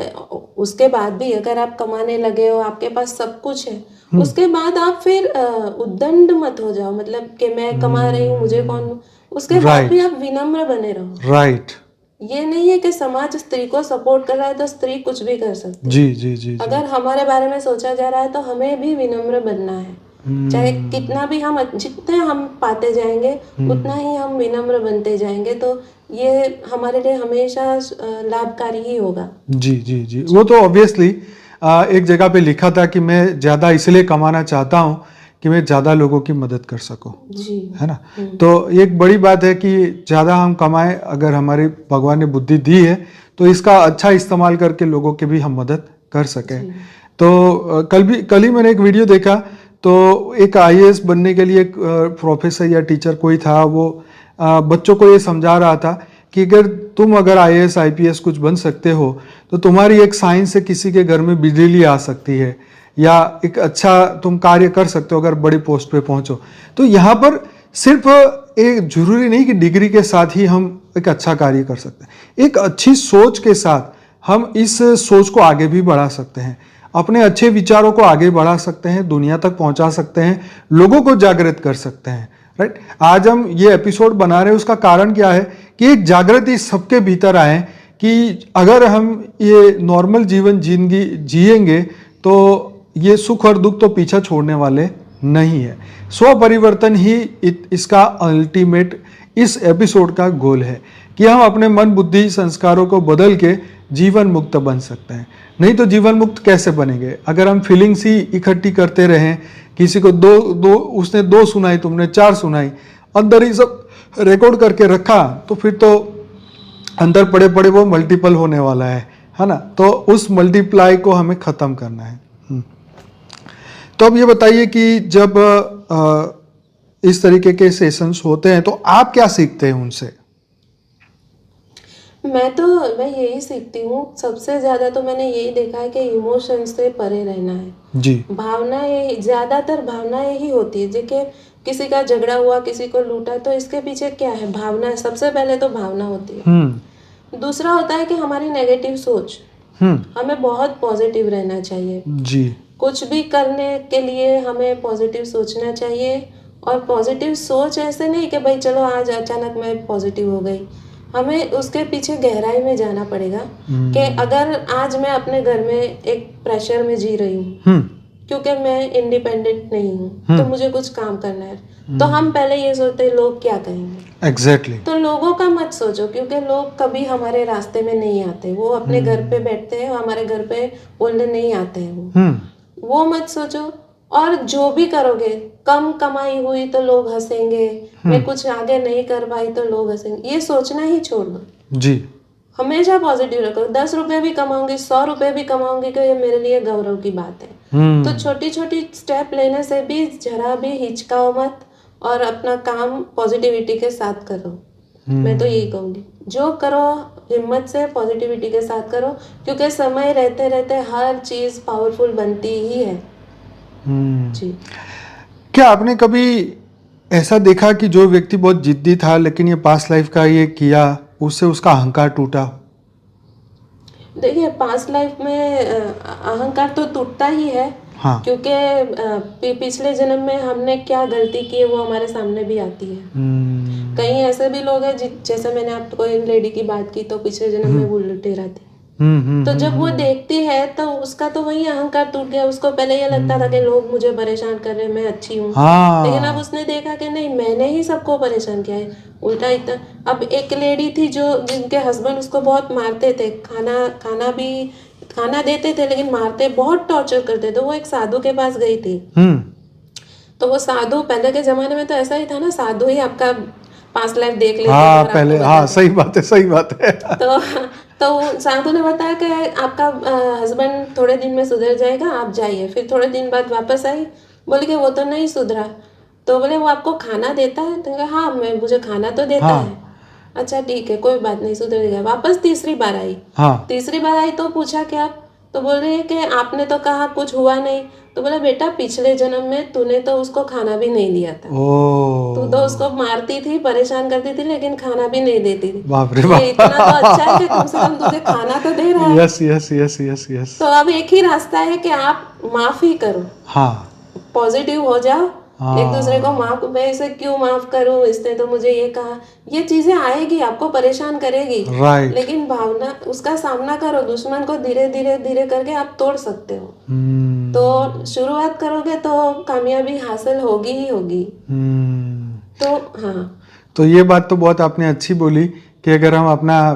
उसके बाद भी अगर आप कमाने लगे हो, आपके पास सब कुछ है, उसके बाद आप फिर उद्दंड मत हो जाओ, मतलब कि मैं कमा रही हूँ मुझे कौन। उसके बाद भी आप विनम्र बने रहो। राइट। ये नहीं है कि समाज स्त्री को सपोर्ट कर रहा है तो स्त्री कुछ भी कर सकती है। जी जी जी। अगर हमारे बारे में सोचा जा रहा है तो हमें भी विनम्र बनना है। चाहे कितना भी हम, जितने हम पाते जाएंगे उतना ही हम विनम्र बनते जाएंगे, तो ये हमारे लिए हमेशा लाभकारी ही होगा। जी जी जी। वो तो ऑब्वियसली एक जगह पे लिखा था कि मैं ज़्यादा इसलिए कमाना चाहता हूँ कि मैं ज़्यादा लोगों की मदद कर सकूँ, जी है ना। तो एक बड़ी बात है कि ज़्यादा हम कमाएं, अगर हमारी भगवान ने बुद्धि दी है तो इसका अच्छा इस्तेमाल करके लोगों की भी हम मदद कर सकें। तो कल ही मैंने एक वीडियो देखा, तो एक आईएएस बनने के लिए एक प्रोफेसर या टीचर कोई था, वो बच्चों को ये समझा रहा था कि अगर आईएएस आईपीएस कुछ बन सकते हो तो तुम्हारी एक साइन से किसी के घर में बिजली आ सकती है, या एक अच्छा तुम कार्य कर सकते हो अगर बड़ी पोस्ट पे पहुंचो। तो यहाँ पर सिर्फ एक जरूरी नहीं कि डिग्री के साथ ही हम एक अच्छा कार्य कर सकते हैं, एक अच्छी सोच के साथ हम इस सोच को आगे भी बढ़ा सकते हैं, अपने अच्छे विचारों को आगे बढ़ा सकते हैं, दुनिया तक पहुंचा सकते हैं, लोगों को जागृत कर सकते हैं। राइट। आज हम ये एपिसोड बना रहे हैं, उसका कारण क्या है कि एक जागृति सबके भीतर आए कि अगर हम ये नॉर्मल जीवन जिंदगी जिएंगे तो ये सुख और दुख तो पीछा छोड़ने वाले नहीं है। स्व परिवर्तन ही इसका अल्टीमेट इस एपिसोड का गोल है कि हम अपने मन बुद्धि संस्कारों को बदल के जीवन मुक्त बन सकते हैं। नहीं तो जीवन मुक्त कैसे बनेंगे अगर हम फीलिंग्स ही इकट्ठी करते रहें, किसी को उसने 2 सुनाई, तुमने 4 सुनाई, अंदर ही सब रिकॉर्ड करके रखा, तो फिर तो अंदर पड़े पड़े वो मल्टीपल होने वाला है ना। तो उस मल्टीप्लाई को हमें खत्म करना है। तो अब ये बताइए कि जब इस तरीके के सेशंस होते हैं तो आप क्या सीखते हैं उनसे? मैं यही सीखती हूँ। सबसे ज्यादा तो मैंने यही देखा है कि इमोशन से परे रहना है। जी। भावनाएं, ज्यादातर भावनाएं ही होती है। जैसे किसी का झगड़ा हुआ, किसी को लूटा, तो इसके पीछे क्या है? भावना। सबसे पहले तो भावना होती है। दूसरा होता है कि हमारी नेगेटिव सोच। हमें बहुत पॉजिटिव रहना चाहिए जी। कुछ भी करने के लिए हमें पॉजिटिव सोचना चाहिए। और पॉजिटिव सोच ऐसे नहीं कि भाई चलो आज अचानक मैं पॉजिटिव हो गई। हमें उसके पीछे गहराई में जाना पड़ेगा कि अगर आज मैं अपने घर में एक प्रेशर में जी रही हूँ क्योंकि मैं इंडिपेंडेंट नहीं हूँ, तो मुझे कुछ काम करना है, तो हम पहले ये सोचते हैं लोग क्या कहेंगे। एग्जैक्टली। तो लोगों का मत सोचो, क्योंकि लोग कभी हमारे रास्ते में नहीं आते। वो अपने घर पे बैठते हैं, हमारे घर पे बोलने नहीं आते हैं वो। वो मत सोचो। और जो भी करोगे, कम कमाई हुई तो लोग हंसेंगे, मैं कुछ आगे नहीं कर पाई तो लोग हंसेंगे, ये सोचना ही छोड़ दो। जी। हमेशा पॉजिटिव रखो। 10 रुपए भी कमाऊंगी, 100 रुपए भी कमाऊंगी, तो ये मेरे लिए गौरव की बात है। तो छोटी छोटी स्टेप लेने से भी जरा भी हिचकाओ मत और अपना काम पॉजिटिविटी के साथ करो। मैं तो यही कहूंगी, जो करो हिम्मत से पॉजिटिविटी के साथ करो, क्योंकि समय रहते रहते हर चीज पावरफुल बनती ही है। जी। क्या आपने कभी ऐसा देखा कि जो व्यक्ति बहुत जिद्दी था लेकिन ये पास्ट लाइफ का ये किया, उससे उसका अहंकार टूटा? देखिए, पास्ट लाइफ में अहंकार तो टूटता ही है। हाँ। क्योंकि पिछले जन्म में हमने क्या गलती की है वो हमारे सामने भी आती है। कहीं ऐसे भी लोग हैं जैसे मैंने आपको इन लेडी की बात की, तो पिछले जन्म में वो लुटेरा थी। तो जब वो देखती है तो उसका तो वही अहंकार टूट गया। उसको पहले ये लगता था कि लोग मुझे परेशान कर रहे हैं, मैं अच्छी हूँ। हाँ। लेकिन अब उसने देखा कि नहीं, मैंने ही सबको परेशान किया है, उल्टा इतना। अब एक लेडी थी जो जिनके हस्बैंड उसको बहुत मारते थे, खाना देते थे लेकिन मारते, बहुत टॉर्चर करते थे। वो एक साधु के पास गई थी। तो वो साधु, पहले के जमाने में तो ऐसा ही था ना, साधु ही आपका पास्ट लाइफ देख लेते थे। हाँ, पहले, हाँ, सही बात है, सही बात है। तो साधु ने बताया कि आपका हस्बैंड थोड़े दिन में सुधर जाएगा, आप जाइए। फिर थोड़े दिन बाद वापस आई, बोले कि वो तो नहीं सुधरा। तो बोले वो आपको खाना देता है? तो कहा हाँ, मुझे खाना तो देता है। अच्छा ठीक है, कोई बात नहीं, सुधर गया। वापस तीसरी बार आई। तीसरी बार आई तो पूछा क्या? तो बोल रही है कि आपने तो कहा कुछ हुआ नहीं। तो बोला बेटा, पिछले जन्म में तूने तो उसको खाना भी नहीं दिया था। तू तो उसको मारती थी, परेशान करती थी, लेकिन खाना भी नहीं देती थी। बाप रे बाप। ये इतना तो अच्छा है कि कम से कम तुझे खाना तो दे रहा है। Yes yes yes yes yes. तो अब एक ही रास्ता है कि आप माफी करो। हाँ। पॉजिटिव हो जाओ। एक दूसरे को माफ, मैं इसे क्यों माफ करूं, इसने तो मुझे ये कहा। ये चीजें आएगी, आपको परेशान करेगी। राइट। लेकिन भावना, उसका सामना करो। दुश्मन को धीरे धीरे धीरे करके आप तोड़ सकते हो। तो शुरुआत करोगे तो कामयाबी हासिल होगी ही होगी। तो हाँ, तो ये बात तो बहुत आपने अच्छी बोली कि अगर हम अपना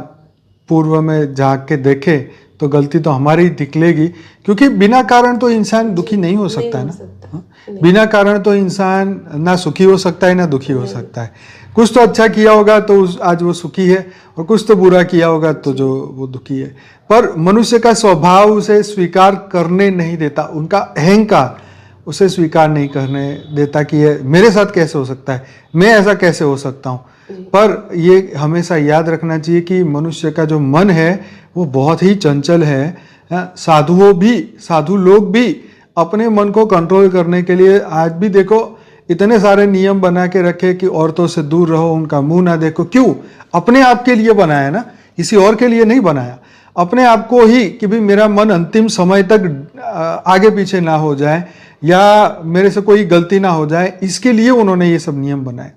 पूर्व में झांक के देखें तो गलती तो हमारी निकलेगी, क्योंकि बिना कारण तो इंसान दुखी नहीं हो सकता है ना। बिना कारण तो इंसान ना सुखी हो सकता है ना दुखी हो सकता है। कुछ तो अच्छा किया होगा तो आज वो सुखी है, और कुछ तो बुरा किया होगा तो जो वो दुखी है। पर मनुष्य का स्वभाव उसे स्वीकार करने नहीं देता, उनका अहंकार उसे स्वीकार नहीं करने देता कि ये मेरे साथ कैसे हो सकता है, मैं ऐसा कैसे हो सकता हूँ। पर ये हमेशा याद रखना चाहिए कि मनुष्य का जो मन है वो बहुत ही चंचल है। साधु लोग भी अपने मन को कंट्रोल करने के लिए आज भी देखो इतने सारे नियम बना के रखे कि औरतों से दूर रहो, उनका मुंह ना देखो। क्यों? अपने आप के लिए बनाया ना, किसी और के लिए नहीं बनाया। अपने आप को ही कि भाई मेरा मन अंतिम समय तक आगे पीछे ना हो जाए या मेरे से कोई गलती ना हो जाए, इसके लिए उन्होंने ये सब नियम बनाए।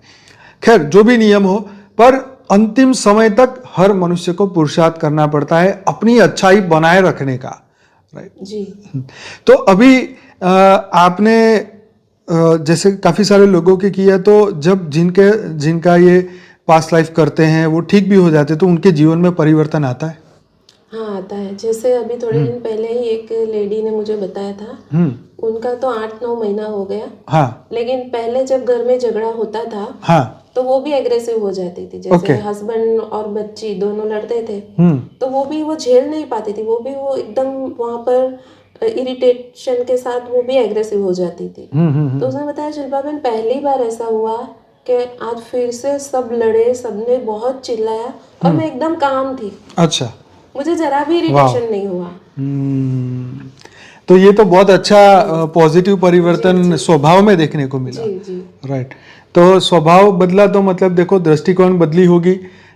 खैर, जो भी नियम हो, पर अंतिम समय तक हर मनुष्य को पुरुषार्थ करना पड़ता है अपनी अच्छाई बनाए रखने का। राइट जी। तो अभी आपने जैसे काफी सारे लोगों के किया, तो जब जिनका ये पास्ट लाइफ करते हैं वो ठीक भी हो जाते, तो उनके जीवन में परिवर्तन आता है? हाँ, आता है। जैसे अभी थोड़े दिन पहले ही एक लेडी ने मुझे बताया था, उनका तो 8-9 महीना हो गया। हाँ। लेकिन पहले जब घर में झगड़ा होता था, हाँ, तो वो भी एग्रेसिव हो जाती थी। जैसे हस्बैंड और बच्ची दोनों लड़ते थे, तो वो झेल नहीं पाती थी। वो एकदम वहां पर इरिटेशन के साथ वो भी एग्रेसिव हो जाती थी। तो उसने बताया, शिल्पा बहन, पहली बार ऐसा हुआ कि आज फिर से सब लड़े, सबने बहुत चिल्लाया और मैं एकदम काम थी। अच्छा। मुझे जरा भी इरिटेशन नहीं हुआ। तो ये तो बहुत अच्छा पॉजिटिव परिवर्तन स्वभाव में देखने को मिला। जी। राइट। तो स्वभाव बदला तो मतलब देखो दृष्टिकोण बदली होगी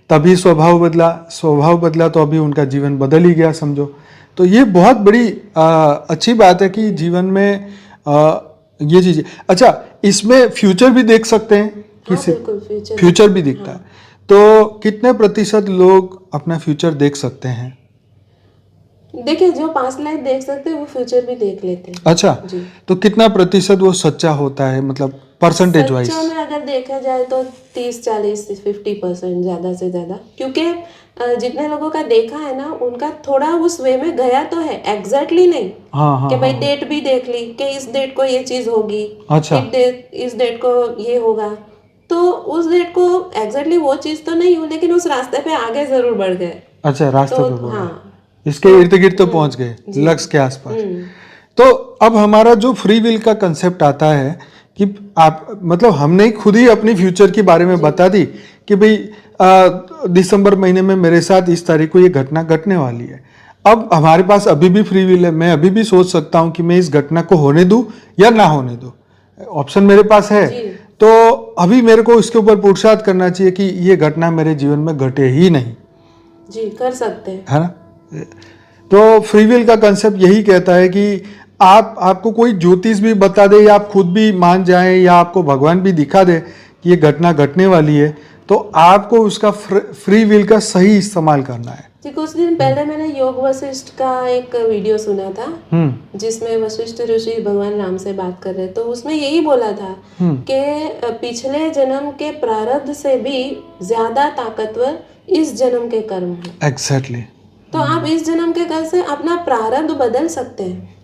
तभी स्वभाव बदला तो अभी उनका जीवन बदल ही गया समझो। तो ये बहुत बड़ी अच्छी बात है कि जीवन में ये चीज़। अच्छा, इसमें फ्यूचर भी देख सकते हैं किसी? बिल्कुल, फ्यूचर भी दिखता है। तो कितने प्रतिशत लोग अपना फ्यूचर देख सकते हैं? देखिए, जो पास्ट लाइफ देख सकते हैं वो फ्यूचर भी देख लेते हैं। अच्छा जी। तो कितना प्रतिशत वो सच्चा होता है, मतलब परसेंटेज वाइज? सच्चों में अगर देखा जाए तो 30-40-50% ज्यादा से ज्यादा, क्योंकि जितने लोगों का देखा है ना उनका थोड़ा उस वे में गया तो है, एग्जैक्टली नहीं हाँ कि भाई डेट भी देख ली कि इस डेट को ये चीज होगी, अच्छा। इस डेट को ये होगा, तो उस डेट को एग्जैक्टली वो चीज तो नहीं हुई, लेकिन उस रास्ते पे आगे जरूर बढ़ गए। अच्छा, रास्ते तो पे बढ़ गए। हाँ, इसके इर्द गिर्द तो पहुंच गए लक्ष्य के आसपास। तो अब हमारा जो फ्री विल का कंसेप्ट आता है कि आप मतलब हमने खुद ही अपनी फ्यूचर के बारे में बता दी कि भाई दिसंबर महीने में मेरे साथ इस तारीख को ये घटना घटने वाली है। अब हमारे पास अभी भी फ्री विल है, मैं अभी भी सोच सकता हूँ कि मैं इस घटना को होने दूं या ना होने दूं, ऑप्शन मेरे पास है। तो अभी मेरे को इसके ऊपर पुरुषार्थ करना चाहिए कि ये घटना मेरे जीवन में घटे ही नहीं। जी कर सकते हैं, है ना। तो फ्री विल का कंसेप्ट यही कहता है कि आपको कोई ज्योतिष भी बता दे या आप खुद भी मान जाएं या आपको भगवान भी दिखा दे कि ये घटना घटने वाली है, तो आपको उसका फ्री विल का सही इस्तेमाल करना है। जी कुछ दिन पहले मैंने योग वशिष्ठ का एक वीडियो सुना था जिसमें वशिष्ठ ऋषि भगवान राम से बात कर रहे, तो उसमें यही बोला था कि पिछले जन्म के प्रारब्ध से भी ज्यादा ताकतवर इस जन्म के कर्म है। एग्जैक्टली। तो आप इस जन्म के कर्म से अपना प्रारब्ध बदल सकते हैं।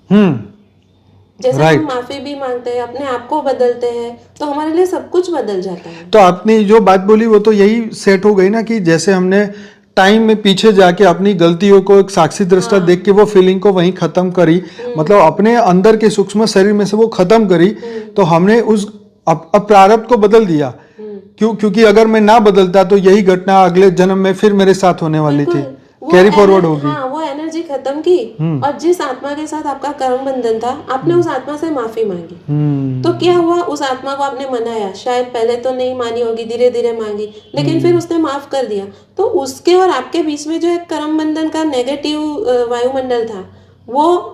जैसे हम माफी भी मांगते हैं, अपने आप को बदलते हैं, तो हमारे लिए सब कुछ बदल जाता है। तो आपने जो बात बोली वो तो यही सेट हो गई ना कि जैसे हमने टाइम में पीछे जाके अपनी गलतियों को एक साक्षी दृष्टा देख के वो फीलिंग को वहीं खत्म करी, मतलब अपने अंदर के सूक्ष्म शरीर में से वो खत्म करी, तो हमने उस प्रारब्ध को बदल दिया। क्योंकि अगर मैं ना बदलता तो यही घटना अगले जन्म में फिर मेरे साथ होने वाली थी, कैरी फॉरवर्ड होगी। हाँ, वो एनर्जी खत्म की और जिस आत्मा के साथ आपका कर्म बंधन था आपने उस आत्मा से माफी मांगी। तो क्या हुआ, उस आत्मा को आपने मनाया, शायद पहले तो नहीं मानी होगी, धीरे धीरे मांगी, लेकिन फिर उसने माफ कर दिया। तो उसके और आपके बीच में जो एक कर्म बंधन का नेगेटिव वायुमंडल था वो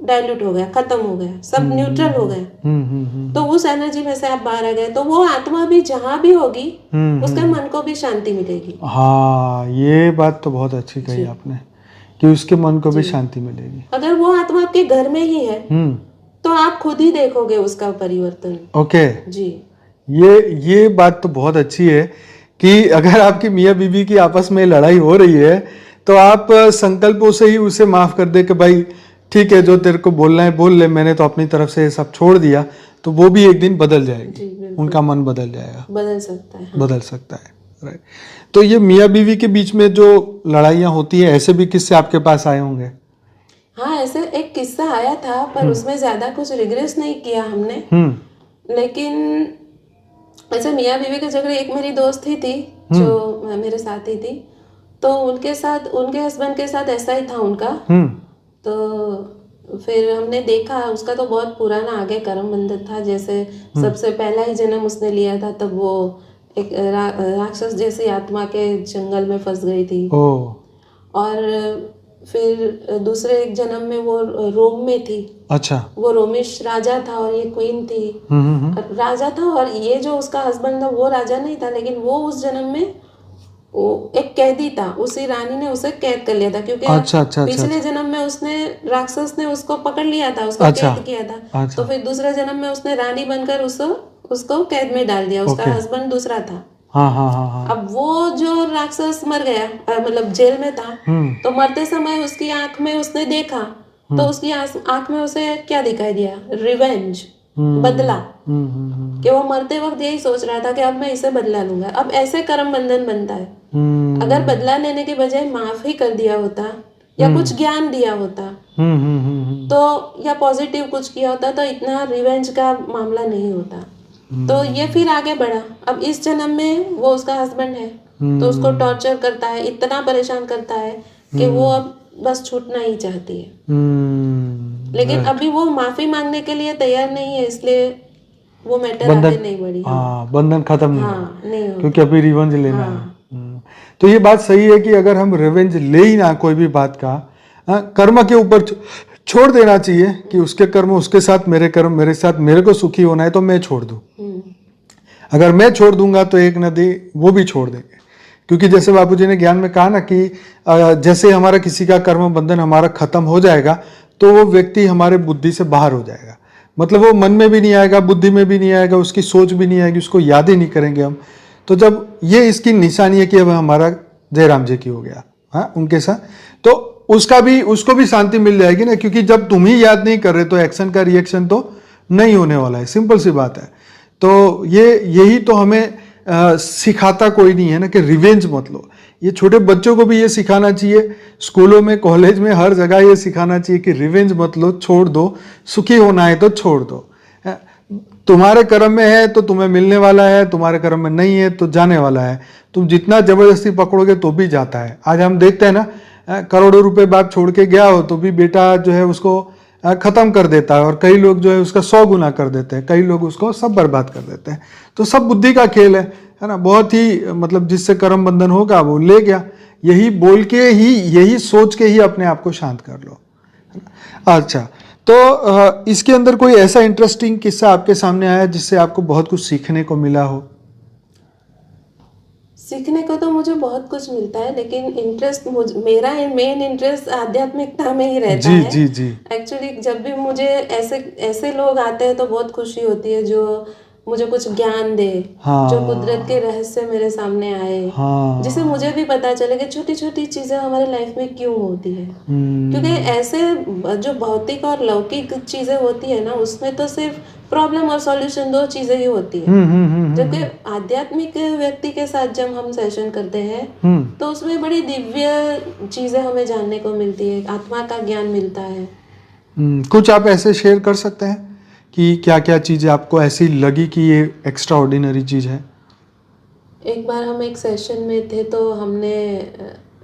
डाइल्यूट हो गया, खत्म हो गया, सब न्यूट्रल हो गया। तो उस एनर्जी में से आप बाहर आ गए, तो वो आत्मा भी जहाँ भी होगी उसके मन को भी शांति मिलेगी। हाँ, ये बात तो बहुत अच्छी कही आपने कि उसके मन को भी शांति मिलेगी। अगर वो आत्मा आपके घर में ही है तो आप खुद ही देखोगे उसका परिवर्तन। ओके जी, ये बात तो बहुत अच्छी है कि अगर आपकी मियाँ बीबी की आपस में लड़ाई हो रही है तो आप संकल्पों से ही उसे माफ कर दे कि भाई ठीक है, जो तेरे को बोलना है बोल ले, मैंने तो अपनी तरफ से सब छोड़ दिया, तो वो भी एक दिन बदल जाएगी, उनका मन बदल जाएगा, बदल सकता है। बदल सकता है। राइट। तो ये मियाँ बीवी के बीच में जो लड़ाइयाँ होती है, ऐसे भी किस्से आपके पास आए होंगे? हाँ, ऐसे एक किस्सा आया था पर उसमें ज्यादा कुछ रिग्रेस नहीं किया हमने, लेकिन ऐसे मियाँ बीवी के झगड़े, एक मेरी दोस्त ही थी जो मेरे साथ ही थी, तो उनके साथ, उनके हस्बैंड के साथ ऐसा ही था उनका। तो फिर हमने देखा, उसका तो बहुत पुराना आगे कर्म बंधन था, जैसे सबसे पहला ही जन्म उसने लिया था तब वो एक राक्षस जैसी आत्मा के जंगल में फंस गई थी। और फिर दूसरे एक जन्म में वो रोम में थी। अच्छा। वो रोमिश राजा था और ये क्वीन थी। राजा था और ये जो उसका हस्बैंड था वो राजा नहीं था, लेकिन वो उस जन्म में वो एक कैदी था, उसी रानी ने उसे कैद कर लिया था, क्योंकि पिछले जन्म में उसने, राक्षस ने उसको पकड़ लिया था, उसको कैद किया था। तो फिर दूसरे जन्म में उसने रानी बनकर उसको कैद में डाल दिया। उसका हस्बैंड दूसरा था। अब वो जो राक्षस मर गया, मतलब जेल में था, तो मरते समय उसकी आंख में उसने देखा, तो उसकी आंख में उसे क्या दिखाई दिया? रिवेंज, बदला। कि वो मरते वक्त यही सोच रहा था कि अब मैं इसे बदला लूंगा। अब ऐसे कर्म बंधन बनता है। अगर बदला लेने के बजाय माफ ही कर दिया होता या कुछ ज्ञान दिया होता तो, या पॉजिटिव कुछ किया होता, तो इतना रिवेंज का मामला नहीं होता। तो ये फिर आगे बढ़ा। अब इस जन्म में वो उसका हस्बैंड है, तो उसको टॉर्चर करता है, इतना परेशान करता है कि वो अब बस छूटना ही चाहती है। लेकिन अभी वो माफी मांगने के लिए तैयार नहीं है, इसलिए वो मैटर आगे नहीं बढ़ी। बंधन खत्म नहीं हो, क्योंकि अभी रिवेंज लेना है। तो ये बात सही है कि अगर हम रिवेंज ले ही ना कोई भी बात का, कर्म के ऊपर छोड़ देना चाहिए कि उसके कर्म उसके साथ, मेरे कर्म मेरे साथ, मेरे को सुखी होना है तो मैं छोड़ दूं। अगर मैं छोड़ दूंगा तो एक नदी वो भी छोड़ देंगे। क्योंकि जैसे बापूजी ने ज्ञान में कहा ना कि जैसे हमारा किसी का कर्म बंधन हमारा खत्म हो जाएगा तो वो व्यक्ति हमारे बुद्धि से बाहर हो जाएगा। मतलब वो मन में भी नहीं आएगा, बुद्धि में भी नहीं आएगा, उसकी सोच भी नहीं आएगी, उसको याद ही नहीं करेंगे हम। तो जब ये इसकी निशानी है कि अब हमारा जयराम जी की हो गया, हाँ, उनके साथ, तो उसको भी शांति मिल जाएगी ना, क्योंकि जब तुम ही याद नहीं कर रहे तो एक्शन का रिएक्शन तो नहीं होने वाला है, सिंपल सी बात है। तो यही तो हमें सिखाता कोई नहीं है ना, कि रिवेंज मत लो। ये छोटे बच्चों को भी ये सिखाना चाहिए, स्कूलों में, कॉलेज में, हर जगह ये सिखाना चाहिए कि रिवेंज मत लो, छोड़ दो, सुखी होना है तो छोड़ दो। तुम्हारे कर्म में है तो तुम्हें मिलने वाला है, तुम्हारे कर्म में नहीं है तो जाने वाला है। तुम जितना जबरदस्ती पकड़ोगे तो भी जाता है। आज हम देखते हैं ना, करोड़ों रुपए बाप छोड़ के गया हो तो भी बेटा जो है उसको खत्म कर देता है, और कई लोग जो है उसका 100 गुना कर देते हैं, कई लोग उसको सब बर्बाद कर देते हैं। तो सब बुद्धि का खेल है ना। बहुत ही मतलब जिससे कर्म बंधन होगा वो ले गया। यही बोल के ही, यही सोच के ही अपने आप को शांत कर लो। अच्छा, तो इसके अंदर कोई ऐसा इंटरेस्टिंग किस्सा आपके सामने आया जिससे आपको बहुत कुछ सीखने को मिला हो? सीखने को तो मुझे बहुत कुछ मिलता है, लेकिन इंटरेस्ट मेरा मेन इंटरेस्ट आध्यात्मिकता में ही रहता जी है। जी जी। एक्चुअली जब भी मुझे ऐसे ऐसे लोग आते हैं तो बहुत खुशी होती है, जो मुझे कुछ ज्ञान दे, हाँ। जो कुदरत के रहस्य मेरे सामने आए, हाँ। जिससे मुझे भी पता चले कि छोटी छोटी चीजें हमारे लाइफ में क्यों होती है। क्योंकि ऐसे जो भौतिक और लौकिक चीजें होती है ना, उसमें तो सिर्फ प्रॉब्लम और सॉल्यूशन, दो चीजें ही होती है। जबकि आध्यात्मिक व्यक्ति के साथ जब हम सेशन करते हैं तो उसमें बड़ी दिव्य चीजें हमें जानने को मिलती है, आत्मा का ज्ञान मिलता है। कुछ आप ऐसे शेयर कर सकते हैं कि क्या क्या चीजें आपको ऐसी लगी कि ये एक्स्ट्रा ऑर्डिनरी चीज है? एक बार हम एक सेशन में थे तो हमने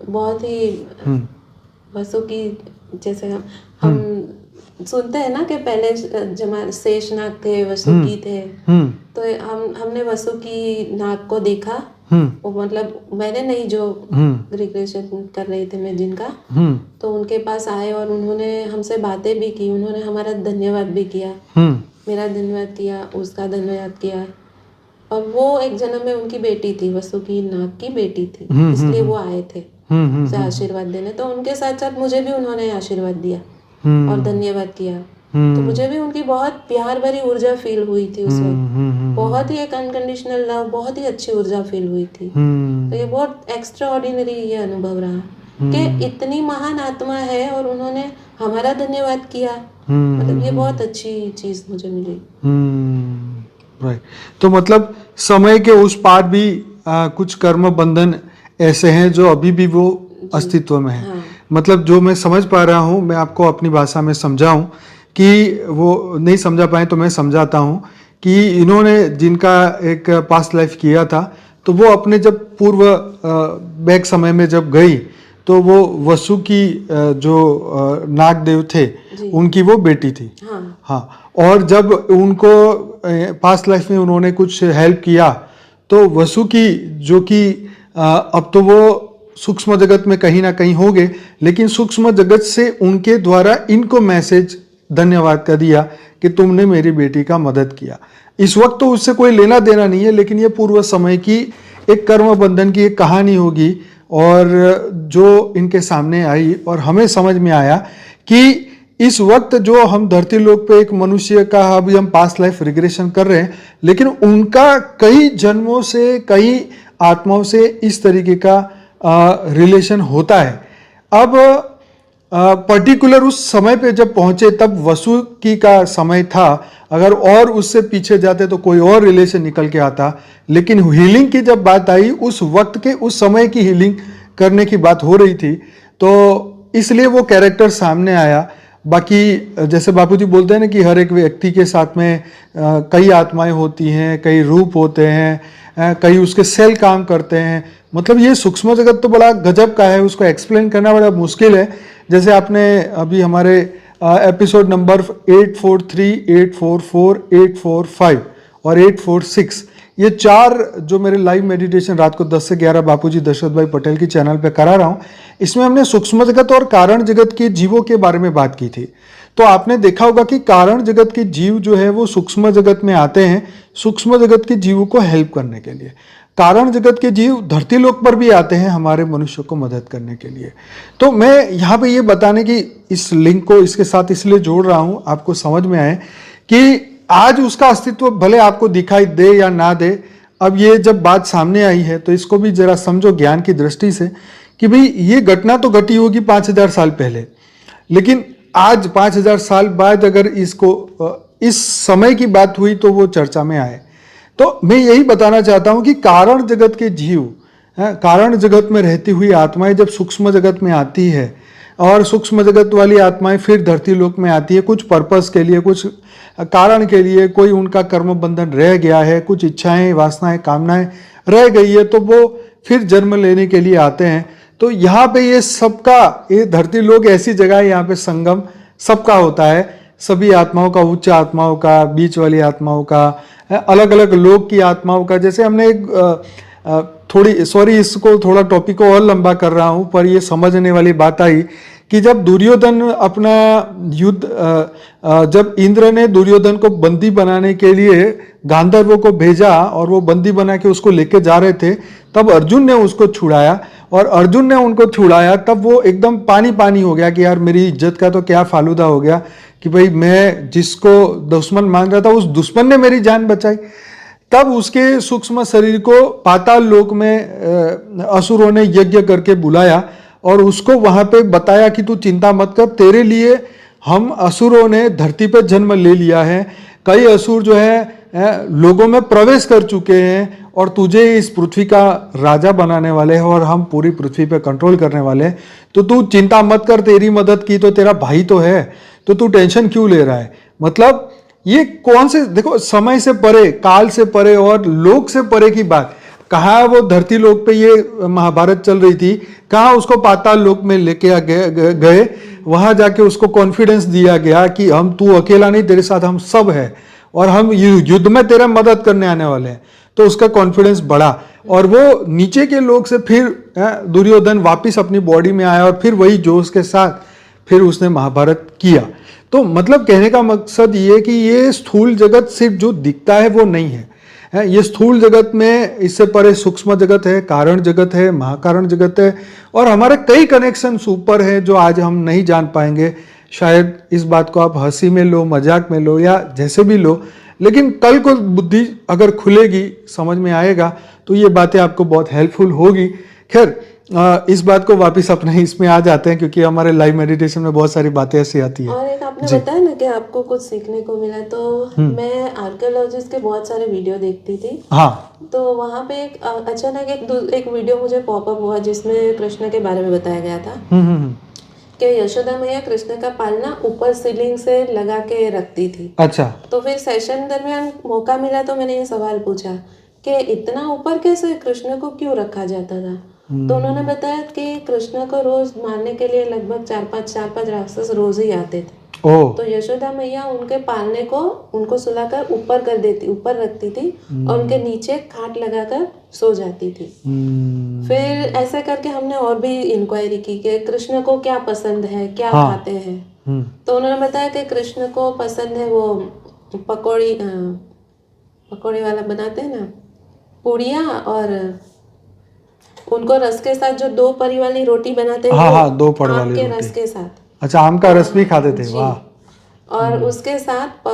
बहुत ही बसों की, जैसे हम सुनते हैं ना कि पहले जमा शेषनाग थे, वसुकी थे, तो हमने वसुकी नाग को देखा। वो मतलब मैंने नहीं, जो रिग्रेशन कर रहे थे मैं जिनका, तो उनके पास आए और उन्होंने हमसे बातें भी की, उन्होंने हमारा धन्यवाद भी किया, मेरा धन्यवाद किया, उसका धन्यवाद किया। और वो एक जन्म में उनकी बेटी थी, वसुकी नाग की बेटी थी, इसलिए वो आए थे उसे आशीर्वाद देने। तो उनके साथ साथ मुझे भी उन्होंने आशीर्वाद दिया और धन्यवाद किया। तो मुझे भी उनकी बहुत प्यार भरी ऊर्जा फील हुई थी उस वक्त, बहुत ही एक अनकंडीशनल लव, बहुत ही अच्छी ऊर्जा फील हुई थी। तो ये बहुत एक्स्ट्रा ऑर्डिनरी ये अनुभव रहा कि इतनी महान आत्मा है और उन्होंने हमारा धन्यवाद किया। मतलब ये बहुत अच्छी चीज मुझे मिली। राइट। तो मतलब समय के उस पार भी कुछ कर्म बंधन ऐसे हैं जो अभी भी वो अस्तित्व में है। हाँ। मतलब जो मैं समझ पा रहा हूँ, मैं आपको अपनी भाषा में समझाऊं, कि वो नहीं समझा पाए तो मैं समझाता हूँ कि इन्होंने जिनका एक पास्ट लाइफ किया था, तो वो अपने जब पूर्व बैक समय में जब गई तो वो वसु की जो नागदेव थे उनकी वो बेटी थी। हाँ। हाँ। और जब उनको पास्ट लाइफ में उन्होंने कुछ हेल्प किया तो वसु की, जो कि अब तो वो सूक्ष्म जगत में कहीं ना कहीं होंगे, लेकिन सूक्ष्म जगत से उनके द्वारा इनको मैसेज धन्यवाद का दिया कि तुमने मेरी बेटी का मदद किया। इस वक्त तो उससे कोई लेना देना नहीं है, लेकिन ये पूर्व समय की एक कर्म बंधन की एक कहानी होगी, और जो इनके सामने आई और हमें समझ में आया कि इस वक्त जो हम धरती लोक पे एक मनुष्य का अभी हम पास्ट लाइफ रिग्रेशन कर रहे हैं, लेकिन उनका कई जन्मों से, कई आत्माओं से इस तरीके का रिलेशन होता है। अब पर्टिकुलर उस समय पे जब पहुंचे तब वसुकी का समय था, अगर और उससे पीछे जाते तो कोई और रिलेशन निकल के आता, लेकिन हीलिंग की जब बात आई, उस वक्त के उस समय की हीलिंग करने की बात हो रही थी, तो इसलिए वो कैरेक्टर सामने आया। बाकी जैसे बापूजी बोलते हैं ना कि हर एक व्यक्ति के साथ में कई आत्माएं होती हैं, कई रूप होते हैं, कई उसके सेल काम करते हैं। मतलब ये सूक्ष्म जगत तो बड़ा गजब का है, उसको एक्सप्लेन करना बड़ा मुश्किल है। जैसे आपने अभी हमारे एपिसोड नंबर 843, 844, 845 और 846, ये 4 जो मेरे लाइव मेडिटेशन रात को 10 से 11 बापूजी दशरथ भाई पटेल की चैनल पे करा रहा हूँ, इसमें हमने सूक्ष्म जगत और कारण जगत के जीवों के बारे में बात की थी। तो आपने देखा होगा कि कारण जगत के जीव जो है वो सूक्ष्म जगत में आते हैं सूक्ष्म जगत के जीवों को हेल्प करने के लिए। कारण जगत के जीव धरती लोक पर भी आते हैं हमारे मनुष्य को मदद करने के लिए। तो मैं यहाँ पे ये बताने की इस लिंक को इसके साथ इसलिए जोड़ रहा हूँ, आपको समझ में आए कि आज उसका अस्तित्व भले आपको दिखाई दे या ना दे, अब ये जब बात सामने आई है तो इसको भी जरा समझो ज्ञान की दृष्टि से कि भाई ये घटना तो घटी होगी 5000 साल पहले, लेकिन आज 5000 साल बाद अगर इसको इस समय की बात हुई तो वो चर्चा में आए। तो मैं यही बताना चाहता हूं कि कारण जगत के जीव, कारण जगत में रहती हुई आत्माएं जब सूक्ष्म जगत में आती है और सूक्ष्म जगत वाली आत्माएं फिर धरती लोक में आती है कुछ पर्पस के लिए, कुछ कारण के लिए, कोई उनका कर्म बंधन रह गया है, कुछ इच्छाएं, वासनाएं, कामनाएं रह गई है, तो वो फिर जन्म लेने के लिए आते हैं। तो यहाँ पे ये सबका, ये धरती लोक ऐसी जगह है, यहाँ पे संगम सबका होता है, सभी आत्माओं का, उच्च आत्माओं का, बीच वाली आत्माओं का, अलग अलग लोक की आत्माओं का। जैसे हमने एक थोड़ी, सॉरी इसको थोड़ा टॉपिक को और लंबा कर रहा हूं, पर ये समझने वाली बात आई कि जब दुर्योधन अपना युद्ध, जब इंद्र ने दुर्योधन को बंदी बनाने के लिए गांधर्वों को भेजा और वो बंदी बना के उसको लेके जा रहे थे, तब अर्जुन ने उसको छुड़ाया, और अर्जुन ने उनको छुड़ाया तब वो एकदम पानी पानी हो गया कि यार मेरी इज्जत का तो क्या फालूदा हो गया कि भाई मैं जिसको दुश्मन मान रहा था उस दुश्मन ने मेरी जान बचाई। तब उसके सूक्ष्म शरीर को पाताल लोक में असुरों ने यज्ञ करके बुलाया और उसको वहां पे बताया कि तू चिंता मत कर, तेरे लिए हम असुरों ने धरती पे जन्म ले लिया है, कई असुर जो है लोगों में प्रवेश कर चुके हैं और तुझे इस पृथ्वी का राजा बनाने वाले हैं और हम पूरी पृथ्वी पे कंट्रोल करने वाले हैं, तो तू चिंता मत कर, तेरी मदद की तो तेरा भाई तो है, तो तू टेंशन क्यों ले रहा है। मतलब ये कौन से, देखो समय से परे, काल से परे और लोक से परे की बात। कहाँ वो धरती लोक पे ये महाभारत चल रही थी, कहाँ उसको पाताल लोक में लेके गए, वहां जाके उसको कॉन्फिडेंस दिया गया कि हम, तू अकेला नहीं, तेरे साथ हम सब है और हम युद्ध में तेरा मदद करने आने वाले हैं। तो उसका कॉन्फिडेंस बढ़ा और वो नीचे के लोग से फिर दुर्योधन वापिस अपनी बॉडी में आया और फिर वही जोश के साथ फिर उसने महाभारत किया। तो मतलब कहने का मकसद ये कि ये स्थूल जगत सिर्फ जो दिखता है वो नहीं है, ये स्थूल जगत में इससे परे सूक्ष्म जगत है, कारण जगत है, महाकारण जगत है और हमारे कई कनेक्शन ऊपर है जो आज हम नहीं जान पाएंगे। शायद इस बात को आप हंसी में लो, मजाक में लो या जैसे भी लो, लेकिन कल को बुद्धि अगर खुलेगी, समझ में आएगा तो ये बातें आपको बहुत हेल्पफुल होगी। खैर इस बात को वापस अपने इसमें आ जाते हैं क्योंकि हमारे लाइव मेडिटेशन में बहुत सारी बातें ऐसी आती हैं। और एक आपने बताया ना कि आपको कुछ सीखने को मिला, तो मैं आर्कियोलॉजिस्ट के बहुत सारे वीडियो देखती थी। हाँ, तो वहाँ पे एक अचानक एक वीडियो मुझे पॉपअप हुआ जिसमें कृष्ण के बारे में बताया गया था कि यशोदा मैया कृष्ण का पालना ऊपर सीलिंग से लगा के रखती थी। अच्छा। तो फिर सेशन दरमियान मौका मिला तो मैंने ये सवाल पूछा कि इतना ऊपर कैसे कृष्ण को क्यों रखा जाता था। तो उन्होंने बताया कि कृष्ण को रोज मारने के लिए लगभग चार पांच राक्षस रोज ही आते थे। तो यशोदा मैया उनके पालने को उनको सुलाकर ऊपर कर देती, ऊपर रखती थी और उनके नीचे खाट लगाकर सो जाती थी। फिर ऐसे करके हमने और भी इंक्वायरी की कि कृष्ण को क्या पसंद है, क्या खाते हैं। तो उन्होंने बताया कि कृष्ण को पसंद है वो पकौड़ी वाला बनाते हैं ना, पूड़ियाँ, और उनको रस के साथ जो दो परी वाली रोटी बनाते हैं, हाँ, दो पड़ वाली के रोटी। रस के साथ। अच्छा, आम का रस भी खाते थे, वाह। और उसके साथ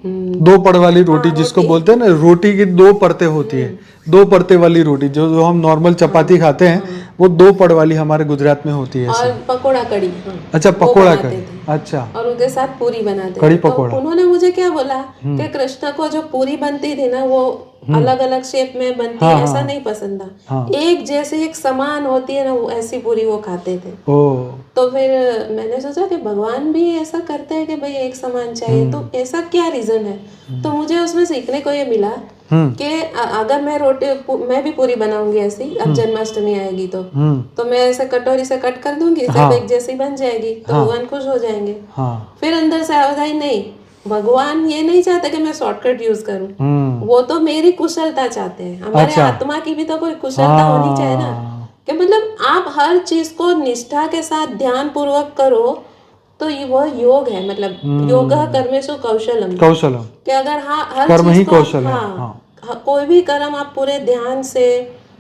दो पड़ वाली रोटी, जिसको बोलते हैं ना, रोटी की दो परतें होती है, दो परतें वाली रोटी जो हम नॉर्मल चपाती खाते हैं, वो दो पड़ वाली हमारे गुजरात में होती है। और पकोड़ा कड़ी। अच्छा, पकोड़ा कड़ी। अच्छा। और उसके साथ पूरी बनाते कड़ी थे। पकोड़ा। तो उन्होंने मुझे क्या बोला कि कृष्ण को जो पूरी बनती थी ना वो अलग अलग शेप में बनती है, ऐसा नहीं पसंद था। एक जैसे एक समान होती है ना, वो ऐसी पूरी वो खाते थे। तो फिर मैंने सोचा कि भगवान भी ऐसा करते हैं कि भाई एक समान चाहिए, तो ऐसा क्या रीजन है। तो मुझे उसमें सीखने को ये मिला कि अगर मैं भी पूरी बनाऊंगी ऐसी, अब जन्माष्टमी आएगी तो मैं ऐसे कटोरी से कट कर दूंगी, सब एक जैसी बन जाएगी, तो भगवान खुश हो जाएंगे। फिर अंदर से आवाज आई, नहीं, भगवान ये नहीं चाहते कि मैं शॉर्टकट यूज करूं, वो तो मेरी कुशलता चाहते हैं। हमारे आत्मा की भी तो कोई कुशलता होनी चाहिए ना, कि मतलब आप हर चीज को निष्ठा के साथ ध्यान पूर्वक करो, तो ये वो योग है। मतलब योग कर्मेषु कौशलम, कि अगर हर कर्म ही चीज को कौशल है। कोई भी कर्म आप पूरे ध्यान से,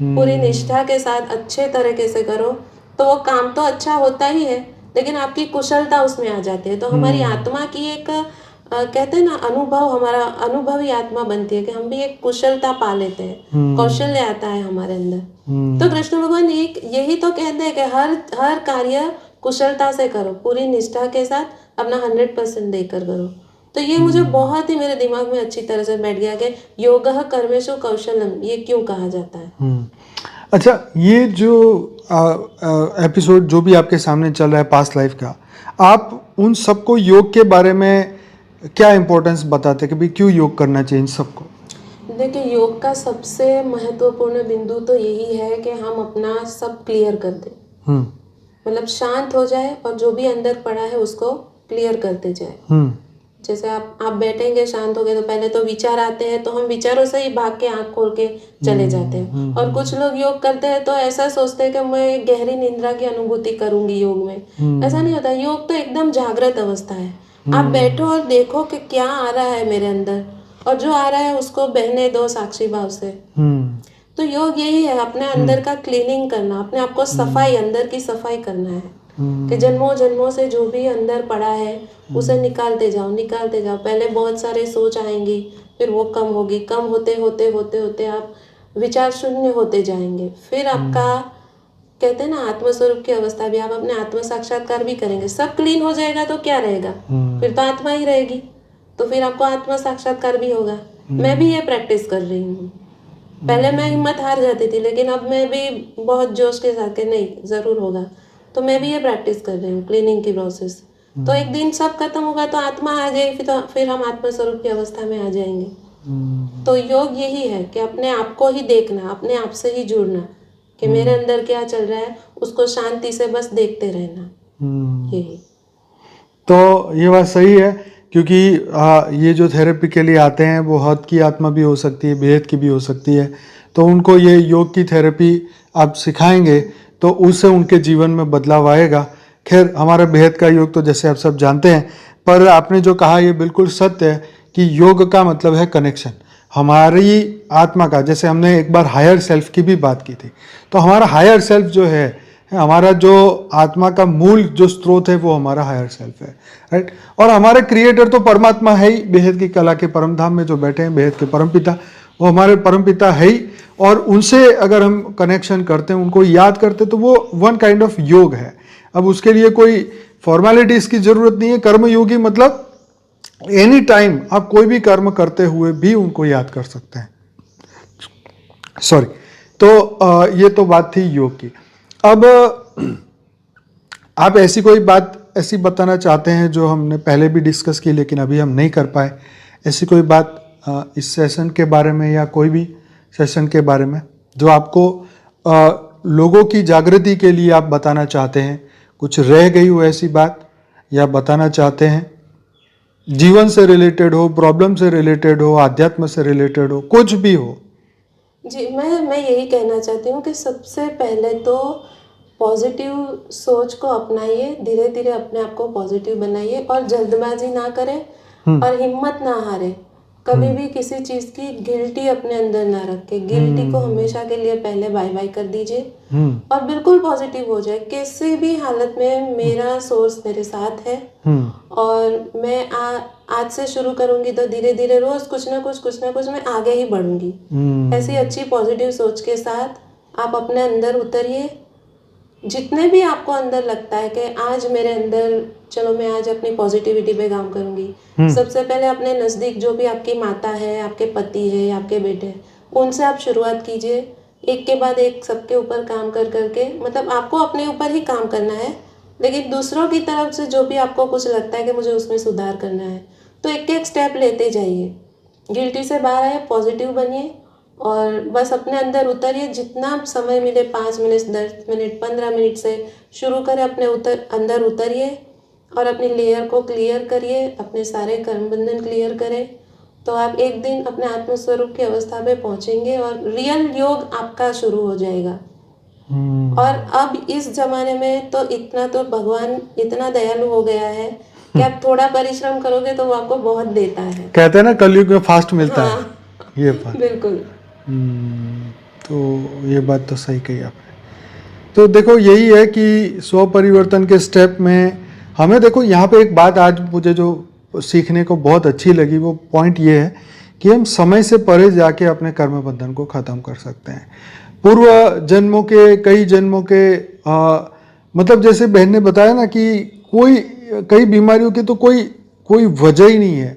पूरी निष्ठा के साथ अच्छे तरीके से करो, तो वो काम तो अच्छा होता ही है, लेकिन आपकी कुशलता उसमें आ जाती है। तो हमारी आत्मा की एक कहते हैं ना, अनुभव, हमारा अनुभवी आत्मा बनती है कि हम भी एक कुशलता पा लेते हैं, कौशल्य आता है हमारे अंदर। तो कृष्ण भगवान एक यही तो कहते हैं कि हर कार्य कुशलता से करो, पूरी निष्ठा के साथ अपना 100% देकर करो। तो ये मुझे बहुत ही मेरे दिमाग में अच्छी तरह से बैठ गया कि योगः कर्मेषु कौशलम, ये क्यों कहा जाता है। अच्छा, ये जो एपिसोड जो भी आपके सामने चल रहा है पास्ट लाइफ का, आप उन सबको योग के बारे में क्या इम्पोर्टेंस बताते हैं कि भाई क्यों योग करना चाहिए इन सबको? देखिए, योग का सबसे महत्वपूर्ण बिंदु तो यही है कि हम अपना सब क्लियर कर दें, मतलब शांत हो जाए और जो भी अंदर पड़ा है उसको क्लियर करते जाए। जैसे आप बैठेंगे शांत हो गए तो पहले तो विचार आते हैं, तो हम विचारों से ही भाग के आंख खोल के चले जाते हैं। और कुछ लोग योग करते हैं तो ऐसा सोचते हैं कि मैं गहरी निद्रा की अनुभूति करूंगी योग में। ऐसा नहीं होता। योग तो एकदम जागृत अवस्था है। आप बैठो और देखो कि क्या आ रहा है मेरे अंदर, और जो आ रहा है उसको बहने दो साक्षी भाव से। तो योग यही है, अपने अंदर का क्लीनिंग करना, अपने आप को सफाई, अंदर की सफाई करना है कि जन्मों जन्मों से जो भी अंदर पड़ा है उसे निकालते जाओ, निकालते जाओ। पहले बहुत सारे सोच आएंगी, फिर वो कम होगी, कम होते होते होते होते आप विचार शून्य होते जाएंगे। फिर आपका, कहते हैं ना, आत्मस्वरूप की अवस्था भी, आप अपने आत्म साक्षात्कार भी करेंगे। सब क्लीन हो जाएगा तो क्या रहेगा, फिर तो आत्मा ही रहेगी। तो फिर आपको आत्म साक्षात्कार भी होगा। मैं भी ये प्रैक्टिस कर रही हूँ। पहले मैं हिम्मत हार जाती थी, लेकिन अब मैं भी बहुत जोश के साथ, नहीं जरूर होगा। तो मैं भी ये प्रैक्टिस कर रही हूँ, क्लीनिंग की प्रोसेस। तो एक दिन सब खत्म होगा तो आत्मा आ जाएगी, फिर हम आत्मस्वरूप की अवस्था में आ जाएंगे। तो योग यही है कि अपने आप को ही देखना, अपने आप से ही जुड़ना कि मेरे अंदर क्या चल रहा है, उसको शांति से बस देखते रहना। यही तो ये बात सही है, क्योंकि ये जो थेरेपी के लिए आते हैं वो हद की आत्मा भी हो सकती है, बेहद की भी हो सकती है। तो उनको ये योग की थेरेपी आप सिखाएंगे तो उससे उनके जीवन में बदलाव आएगा। खैर, हमारा बेहद का योग तो जैसे आप सब जानते हैं, पर आपने जो कहा ये बिल्कुल सत्य है कि योग का मतलब है कनेक्शन हमारी आत्मा का। जैसे हमने एक बार हायर सेल्फ की भी बात की थी, तो हमारा हायर सेल्फ जो है, हमारा जो आत्मा का मूल जो स्रोत है वो हमारा हायर सेल्फ है, राइट। और हमारे क्रिएटर तो परमात्मा है ही, बेहद की कला के परम धाम में जो बैठे हैं बेहद के परमपिता, वो हमारे परमपिता है ही। और उनसे अगर हम कनेक्शन करते हैं, उनको याद करते हैं, तो वो वन काइंड ऑफ योग है। अब उसके लिए कोई फॉर्मेलिटीज की जरूरत नहीं है। कर्म योगी मतलब एनी टाइम आप कोई भी कर्म करते हुए भी उनको याद कर सकते हैं। सॉरी। तो ये तो बात थी योग की। अब आप ऐसी कोई बात ऐसी बताना चाहते हैं जो हमने पहले भी डिस्कस की लेकिन अभी हम नहीं कर पाए, ऐसी कोई बात इस सेशन के बारे में या कोई भी सेशन के बारे में जो आपको लोगों की जागृति के लिए आप बताना चाहते हैं? कुछ रह गई हो ऐसी बात, या बताना चाहते हैं? जीवन से रिलेटेड हो, प्रॉब्लम से रिलेटेड हो, आध्यात्म से रिलेटेड हो, कुछ भी हो। जी, मैं यही कहना चाहती हूँ कि सबसे पहले तो पॉजिटिव सोच को अपनाइए, धीरे धीरे अपने आप को पॉजिटिव बनाइए और जल्दबाजी ना करें और हिम्मत ना हारे। कभी भी किसी चीज की गिल्टी अपने अंदर ना रखें। गिल्टी को हमेशा के लिए पहले बाय बाय कर दीजिए और बिल्कुल पॉजिटिव हो जाए। किसी भी हालत में मेरा सोर्स मेरे साथ है और मैं आज से शुरू करूंगी तो धीरे धीरे रोज कुछ ना कुछ मैं आगे ही बढ़ूंगी। ऐसी अच्छी पॉजिटिव सोच के साथ आप अपने अंदर उतरिए। जितने भी आपको अंदर लगता है कि आज मेरे अंदर, चलो मैं आज अपनी पॉजिटिविटी पे काम करूंगी। सबसे पहले अपने नजदीक जो भी आपकी माता है, आपके पति है, आपके बेटे हैं, उनसे आप शुरुआत कीजिए। एक के बाद एक सबके ऊपर काम कर करके, मतलब आपको अपने ऊपर ही काम करना है, लेकिन दूसरों की तरफ से जो भी आपको कुछ लगता है कि मुझे उसमें सुधार करना है, तो एक एक स्टेप लेते जाइए। गिल्टी से बाहर आए, पॉजिटिव बनिए और बस अपने अंदर उतरिए। जितना समय मिले, 5 मिनट, 10 मिनट, 15 मिनट से शुरू करें, अपने अंदर उतरिए और अपनी लेयर को क्लियर करिए, अपने सारे कर्म बंधन क्लियर करें। तो आप एक दिन अपने आत्मस्वरूप की अवस्था पे पहुंचेंगे और रियल योग आपका शुरू हो जाएगा। और अब इस जमाने में तो इतना तो भगवान इतना दयालु हो गया है कि आप थोड़ा परिश्रम करोगे तो वो आपको बहुत देता है। कहते हैं ना कलयुग में फास्ट मिलता है। ये बात बिल्कुल। तो ये बात तो सही कही आपने। तो देखो यही है कि स्व परिवर्तन के स्टेप में हमें, देखो यहाँ पे एक बात आज मुझे जो सीखने को बहुत अच्छी लगी वो पॉइंट ये है कि हम समय से परे जाके अपने कर्म बंधन को ख़त्म कर सकते हैं। पूर्व जन्मों के कई जन्मों के मतलब जैसे बहन ने बताया ना कि कई बीमारियों की तो कोई वजह ही नहीं है,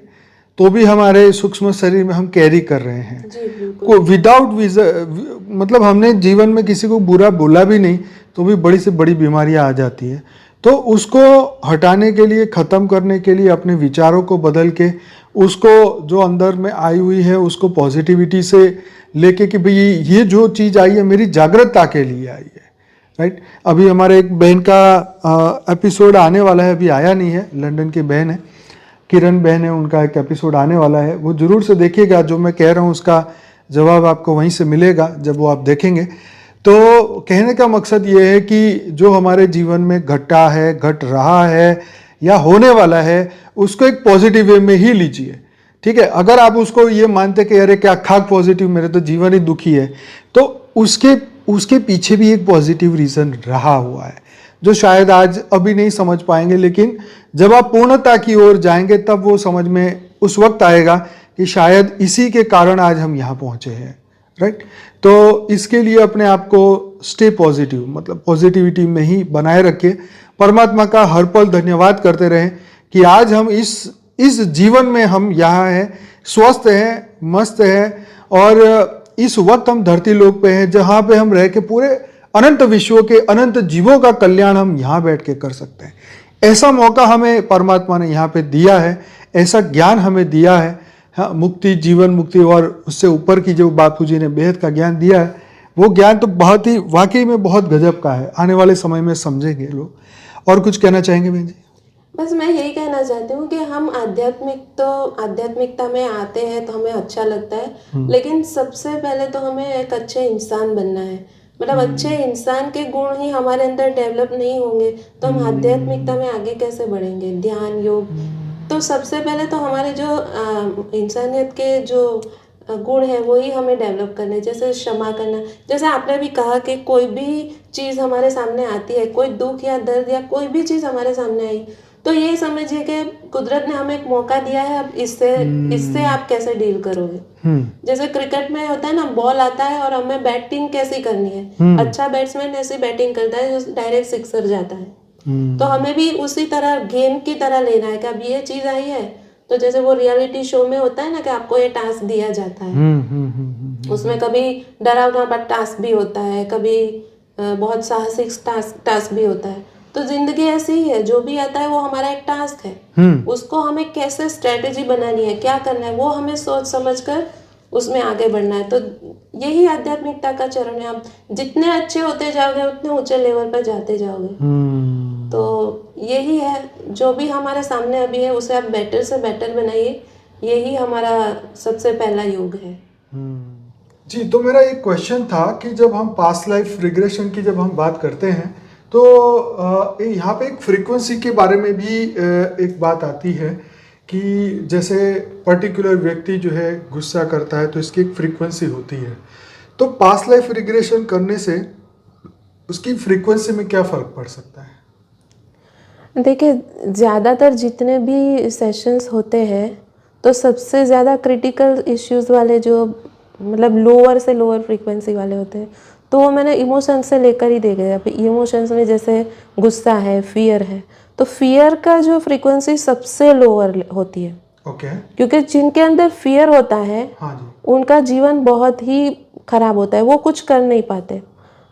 तो भी हमारे सूक्ष्म शरीर में हम कैरी कर रहे हैं को विदाउट मतलब हमने जीवन में किसी को बुरा बोला भी नहीं तो भी बड़ी से बड़ी बीमारियां आ जाती है। तो उसको हटाने के लिए, ख़त्म करने के लिए अपने विचारों को बदल के उसको जो अंदर में आई हुई है उसको पॉजिटिविटी से लेके कि भाई ये जो चीज़ आई है मेरी जागरूकता के लिए आई है, राइट। अभी हमारे एक बहन का एपिसोड आने वाला है, अभी आया नहीं है, लंदन की बहन है, किरण बहन है, उनका एक एपिसोड आने वाला है, वो ज़रूर से देखिएगा। जो मैं कह रहा हूँ उसका जवाब आपको वहीं से मिलेगा जब वो आप देखेंगे। तो कहने का मकसद ये है कि जो हमारे जीवन में घटा है, घट रहा है या होने वाला है उसको एक पॉजिटिव वे में ही लीजिए, ठीक है। अगर आप उसको ये मानते कि अरे क्या खाक पॉजिटिव, मेरे तो जीवन ही दुखी है, तो उसके पीछे भी एक पॉजिटिव रीज़न रहा हुआ है जो शायद आज अभी नहीं समझ पाएंगे, लेकिन जब आप पूर्णता की ओर जाएंगे तब वो समझ में उस वक्त आएगा कि शायद इसी के कारण आज हम यहाँ पहुँचे हैं, राइट। तो इसके लिए अपने आप को स्टे पॉजिटिव, मतलब पॉजिटिविटी में ही बनाए रखिए। परमात्मा का हर पल धन्यवाद करते रहें कि आज हम इस जीवन में हम यहाँ हैं, स्वस्थ हैं, मस्त हैं, और इस वक्त हम धरती लोक पे हैं जहाँ पे हम रह के पूरे अनंत विश्व के अनंत जीवों का कल्याण हम यहाँ बैठ के कर सकते हैं। ऐसा मौका हमें परमात्मा ने यहाँ पे दिया है, ऐसा ज्ञान हमें दिया है। हाँ, मुक्ति, जीवन मुक्ति और उससे ऊपर की जो बापू जी ने बेहद का ज्ञान दिया है, वो ज्ञान तो बहुत ही वाकई में बहुत गजब का है। आने वाले समय में समझेंगे लोग। और कुछ कहना चाहेंगे बहन जी? बस मैं यही कहना चाहती हूँ कि हम आध्यात्मिकता में आते हैं तो हमें अच्छा लगता है, लेकिन सबसे पहले तो हमें एक अच्छे इंसान बनना है। मतलब अच्छे इंसान के गुण ही हमारे अंदर डेवलप नहीं होंगे तो हम आध्यात्मिकता में आगे कैसे बढ़ेंगे। ध्यान, योग, तो सबसे पहले तो हमारे जो इंसानियत के जो गुण है वही हमें डेवलप करने, जैसे क्षमा करना। जैसे आपने भी कहा कि कोई भी चीज़ हमारे सामने आती है, कोई दुख या दर्द या कोई भी चीज़ हमारे सामने आई, तो ये समझिए कि कुदरत ने हमें एक मौका दिया है, अब इससे आप कैसे डील करोगे। जैसे क्रिकेट में होता है ना, बॉल आता है और हमें बैटिंग कैसी करनी है। अच्छा बैट्समैन ऐसी बैटिंग करता है जो डायरेक्ट सिक्सर जाता है। तो हमें भी उसी तरह गेम की तरह लेना है कि अब ये चीज़ आई है, तो जैसे वो रियलिटी शो में होता है ना कि आपको ये टास्क दिया जाता है, उसमें कभी डरावना टास्क भी होता है, कभी बहुत साहसिक टास्क भी होता है। तो जिंदगी ऐसी ही है, जो भी आता है वो हमारा एक टास्क है, उसको हमें कैसे स्ट्रेटेजी बनानी है, क्या करना है, वो हमें सोच समझ कर उसमें आगे बढ़ना है। तो यही आध्यात्मिकता का चरण है। आप जितने अच्छे होते जाओगे उतने ऊंचे लेवल पर जाते जाओगे। तो यही है, जो भी हमारे सामने अभी है उसे आप बेटर से बेटर बनाइए, यही हमारा सबसे पहला योग है। जी, तो मेरा एक क्वेश्चन था कि जब हम पास्ट लाइफ रिग्रेशन की जब हम बात करते हैं तो यहाँ पे एक फ्रीक्वेंसी के बारे में भी एक बात आती है कि जैसे पर्टिकुलर व्यक्ति जो है गुस्सा करता है तो इसकी एक फ्रीक्वेंसी होती है। तो पास्ट लाइफ रिग्रेशन करने से उसकी फ्रीक्वेंसी में क्या फ़र्क पड़ सकता है? देखिए, ज़्यादातर जितने भी सेशंस होते हैं तो सबसे ज़्यादा क्रिटिकल इश्यूज़ वाले जो मतलब लोअर से लोअर फ्रीक्वेंसी वाले होते हैं, तो वो मैंने इमोशंस से लेकर ही देखे हैं। इमोशंस में जैसे गुस्सा है, फियर है, तो फियर का जो फ्रीक्वेंसी सबसे लोअर होती है। क्योंकि जिनके अंदर फियर होता है उनका जीवन बहुत ही खराब होता है, वो कुछ कर नहीं पाते।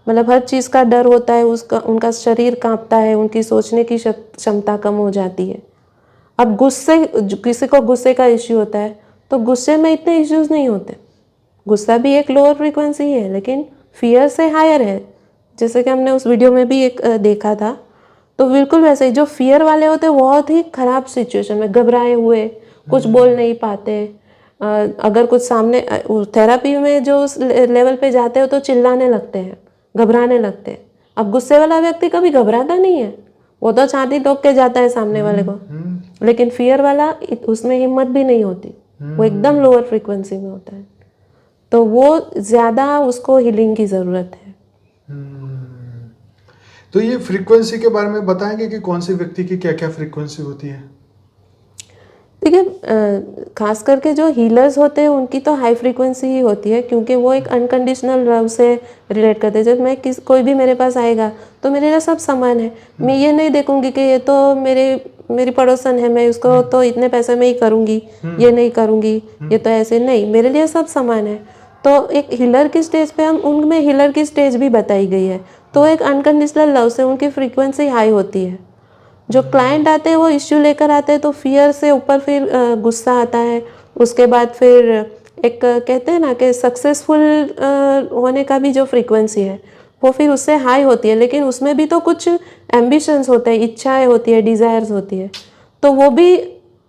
मतलब हर चीज़ का डर होता है, उनका शरीर कांपता है, उनकी सोचने की क्षमता कम हो जाती है। अब किसी को गुस्से का इश्यू होता है तो गुस्से में इतने इश्यूज नहीं होते। गुस्सा भी एक लोअर फ्रीक्वेंसी है लेकिन फियर से हायर है, जैसे कि हमने उस वीडियो में भी एक देखा था। तो बिल्कुल वैसे ही जो फियर वाले होते हैं बहुत ही खराब सिचुएशन में घबराए हुए, कुछ बोल नहीं पाते। अगर कुछ सामने थेरेपी में जो उस लेवल पे जाते हो तो चिल्लाने लगते हैं, घबराने लगते हैं। अब गुस्से वाला व्यक्ति कभी घबराता नहीं है, वो तो छाती ठोक के जाता है सामने वाले को, लेकिन फियर वाला उसमें हिम्मत भी नहीं होती, वो एकदम लोअर फ्रीक्वेंसी में होता है। तो वो ज़्यादा उसको हीलिंग की ज़रूरत है। तो ये फ्रीक्वेंसी के बारे में बताएंगे कि कौन से व्यक्ति की क्या क्या फ्रीक्वेंसी होती है? देखिए खास करके जो हीलर्स होते हैं उनकी तो हाई फ्रीक्वेंसी ही होती है, क्योंकि वो एक अनकंडीशनल लव से रिलेट करते हैं। जब मैं कोई भी मेरे पास आएगा तो मेरे लिए सब समान है। मैं ये नहीं देखूंगी कि ये तो मेरी पड़ोसन है, मैं उसको तो इतने पैसे में ही करूंगी, ये नहीं करूंगी, ये तो ऐसे नहीं, मेरे लिए सब समान है। तो एक हीलर की स्टेज पे हम उनमें हीलर की स्टेज भी बताई गई है, तो एक अनकंडीशनल लव से उनकी फ्रीक्वेंसी हाई होती है। जो क्लाइंट आते हैं वो इश्यू लेकर आते हैं, तो फियर से ऊपर फिर गुस्सा आता है, उसके बाद फिर एक कहते हैं ना कि सक्सेसफुल होने का भी जो फ्रीक्वेंसी है वो फिर उससे हाई होती है, लेकिन उसमें भी तो कुछ एम्बिशंस होते हैं, इच्छाएं होती है, डिज़ायर्स होती है, तो वो भी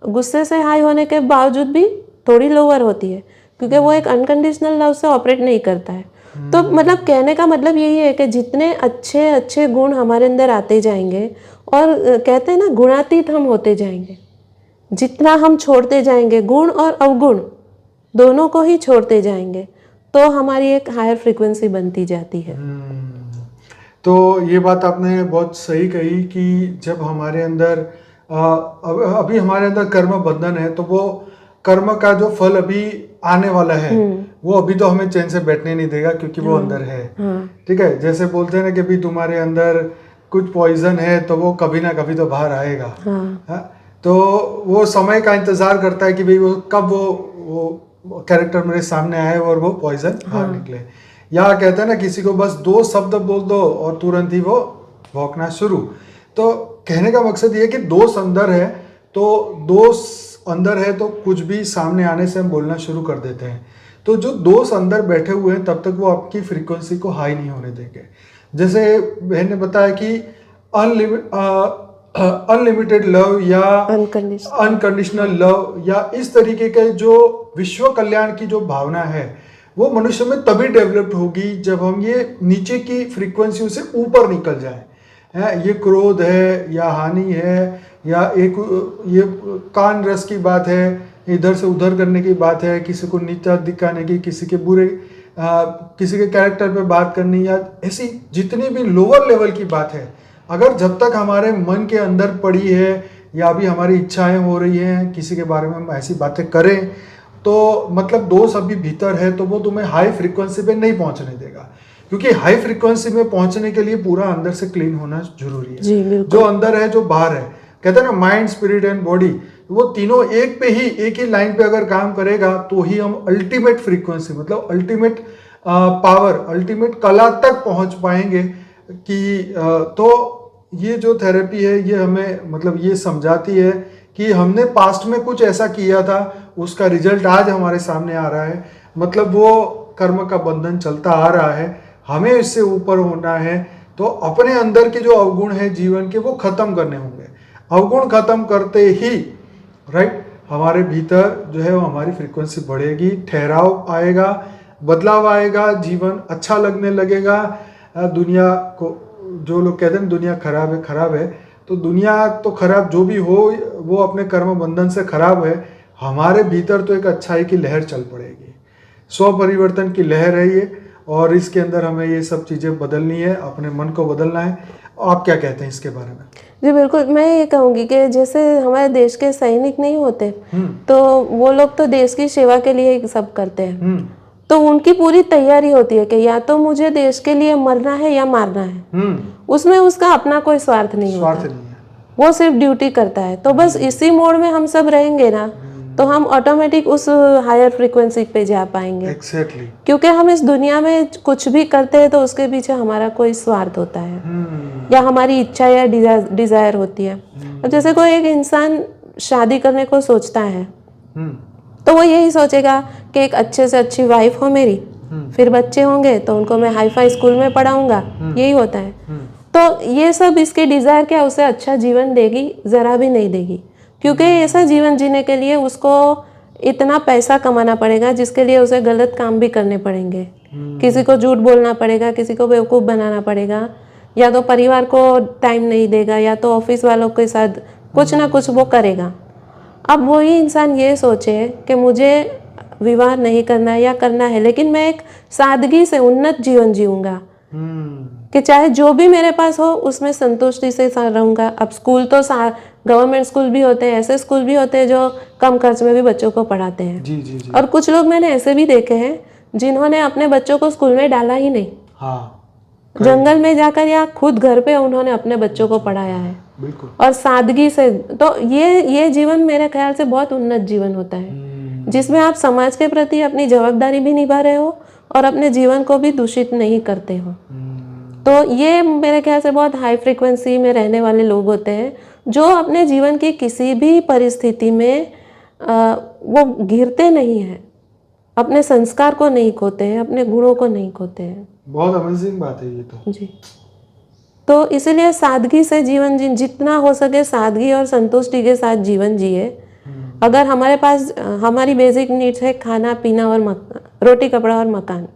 गुस्से से हाई होने के बावजूद भी थोड़ी लोअर होती है, क्योंकि वो एक अनकंडीशनल लव से ऑपरेट नहीं करता है। तो मतलब कहने का मतलब यही है कि जितने अच्छे अच्छे गुण हमारे अंदर आते जाएंगे और कहते हैं ना गुणातीत हम होते जाएंगे, जितना हम छोड़ते जाएंगे गुण और अवगुण दोनों को ही छोड़ते जाएंगे, तो हमारी एक हायर फ्रीक्वेंसी बनती जाती है। तो ये बात आपने बहुत सही कही कि जब हमारे अंदर अभी हमारे अंदर कर्म बंधन है, तो वो कर्म का जो फल अभी आने वाला है वो अभी तो हमें चैन से बैठने नहीं देगा, क्योंकि वो अंदर है। ठीक है, जैसे बोलते हैं ना कि अभी तुम्हारे अंदर कुछ पॉइजन है तो वो कभी ना कभी तो बाहर आएगा। तो वो समय का इंतजार करता है कि भाई वो कब वो कैरेक्टर मेरे सामने आए और वो पॉइजन बाहर निकले। या कहते हैं ना किसी को बस 2 शब्द बोल दो और तुरंत ही वो भौंकना शुरू। तो कहने का मकसद ये है कि दोष अंदर है, तो दोष अंदर है तो कुछ भी सामने आने से हम बोलना शुरू कर देते हैं। तो जो दोस्त अंदर बैठे हुए हैं तब तक वो आपकी फ्रीक्वेंसी को हाई नहीं होने देंगे। जैसे बहन ने बताया कि अनलिमिटेड लव या अनकंडीशनल लव या इस तरीके के जो विश्व कल्याण की जो भावना है वो मनुष्य में तभी डेवलप्ड होगी जब हम ये नीचे की फ्रीक्वेंसी से ऊपर निकल जाए। ये क्रोध है या हानि है या एक ये कान रस की बात है, इधर से उधर करने की बात है, किसी को नीचा दिखाने की, किसी के बुरे किसी के कैरेक्टर पे बात करनी, या ऐसी जितनी भी लोअर लेवल की बात है, अगर जब तक हमारे मन के अंदर पड़ी है या अभी हमारी इच्छाएं हो रही हैं किसी के बारे में हम ऐसी बातें करें, तो मतलब दोष अभी भीतर है तो वो तुम्हें हाई फ्रीक्वेंसी पे नहीं पहुंचने देगा। क्योंकि हाई फ्रीक्वेंसी में पहुंचने के लिए पूरा अंदर से क्लीन होना जरूरी है। जो अंदर है जो बाहर है, कहते हैं ना माइंड स्पिरिट एंड बॉडी, वो तीनों एक ही लाइन पे अगर काम करेगा तो ही हम अल्टीमेट फ्रीक्वेंसी मतलब अल्टीमेट पावर, अल्टीमेट कला तक पहुंच पाएंगे। कि तो ये जो थेरेपी है ये हमें मतलब ये समझाती है कि हमने पास्ट में कुछ ऐसा किया था, उसका रिजल्ट आज हमारे सामने आ रहा है, मतलब वो कर्म का बंधन चलता आ रहा है, हमें इससे ऊपर होना है। तो अपने अंदर के जो अवगुण है जीवन के वो खत्म करने होंगे। अवगुण खत्म करते ही राइट हमारे भीतर जो है वो हमारी फ्रीक्वेंसी बढ़ेगी, ठहराव आएगा, बदलाव आएगा, जीवन अच्छा लगने लगेगा। दुनिया को जो लोग कहते हैं दुनिया खराब है, तो दुनिया तो खराब जो भी हो वो अपने कर्म बंधन से खराब है, हमारे भीतर तो एक अच्छाई की लहर चल पड़ेगी। स्व परिवर्तन की लहर है ये, और इसके अंदर हमें ये सब चीज़ें बदलनी है, अपने मन को बदलना है। आप क्या कहते हैं इसके बारे में? जी बिल्कुल, मैं ये कहूँगी कि जैसे हमारे देश के सैनिक नहीं होते तो वो लोग तो देश की सेवा के लिए सब करते हैं, तो उनकी पूरी तैयारी होती है कि या तो मुझे देश के लिए मरना है या मारना है। उसमें उसका अपना कोई स्वार्थ नहीं होता, वो सिर्फ ड्यूटी करता है। तो बस इसी मोड में हम सब रहेंगे ना तो हम ऑटोमेटिक उस हायर फ्रीक्वेंसी पे जा पाएंगे। Exactly. क्योंकि हम इस दुनिया में कुछ भी करते हैं तो उसके पीछे हमारा कोई स्वार्थ होता है या हमारी इच्छा या डिजायर होती है। अब जैसे कोई एक इंसान शादी करने को सोचता है तो वो यही सोचेगा कि एक अच्छे से अच्छी वाइफ हो मेरी, फिर बच्चे होंगे तो उनको मैं हाई फाई स्कूल में पढ़ाऊंगा, यही होता है। तो ये सब इसकी डिजायर क्या उसे अच्छा जीवन देगी? जरा भी नहीं देगी, क्योंकि ऐसा जीवन जीने के लिए उसको इतना पैसा कमाना पड़ेगा जिसके लिए उसे गलत काम भी करने पड़ेंगे। किसी को झूठ बोलना पड़ेगा, किसी को बेवकूफ़ बनाना पड़ेगा, या तो परिवार को टाइम नहीं देगा, या तो ऑफिस वालों के साथ कुछ ना कुछ वो करेगा। अब वही इंसान ये सोचे कि मुझे विवाह नहीं करना है या करना है, लेकिन मैं एक सादगी से उन्नत जीवन जीऊँगा कि चाहे जो भी मेरे पास हो उसमें संतुष्टि से रहूँगा। अब स्कूल तो गवर्नमेंट स्कूल भी होते हैं, ऐसे स्कूल भी होते हैं जो कम खर्च में भी बच्चों को पढ़ाते हैं। जी जी जी। और कुछ लोग मैंने ऐसे भी देखे हैं जिन्होंने अपने बच्चों को स्कूल में डाला ही नहीं, हाँ जंगल में जाकर या खुद घर पे उन्होंने अपने बच्चों को पढ़ाया है, बिल्कुल। और सादगी से। तो ये जीवन मेरे ख्याल से बहुत उन्नत जीवन होता है, जिसमें आप समाज के प्रति अपनी जवाबदारी भी निभा रहे हो और अपने जीवन को भी दूषित नहीं करते हो। तो ये मेरे ख्याल से बहुत हाई फ्रीक्वेंसी में रहने वाले लोग होते हैं जो अपने जीवन की किसी भी परिस्थिति में वो गिरते नहीं हैं, अपने संस्कार को नहीं खोते हैं, अपने गुणों को नहीं खोते हैं। बहुत अमेजिंग बात है ये तो। जी। तो इसीलिए सादगी से जीवन जितना हो सके सादगी और संतुष्टि के साथ जीवन जिए। अगर हमारे पास हमारी बेसिक नीड्स है खाना पीना और रोटी कपड़ा और मकान,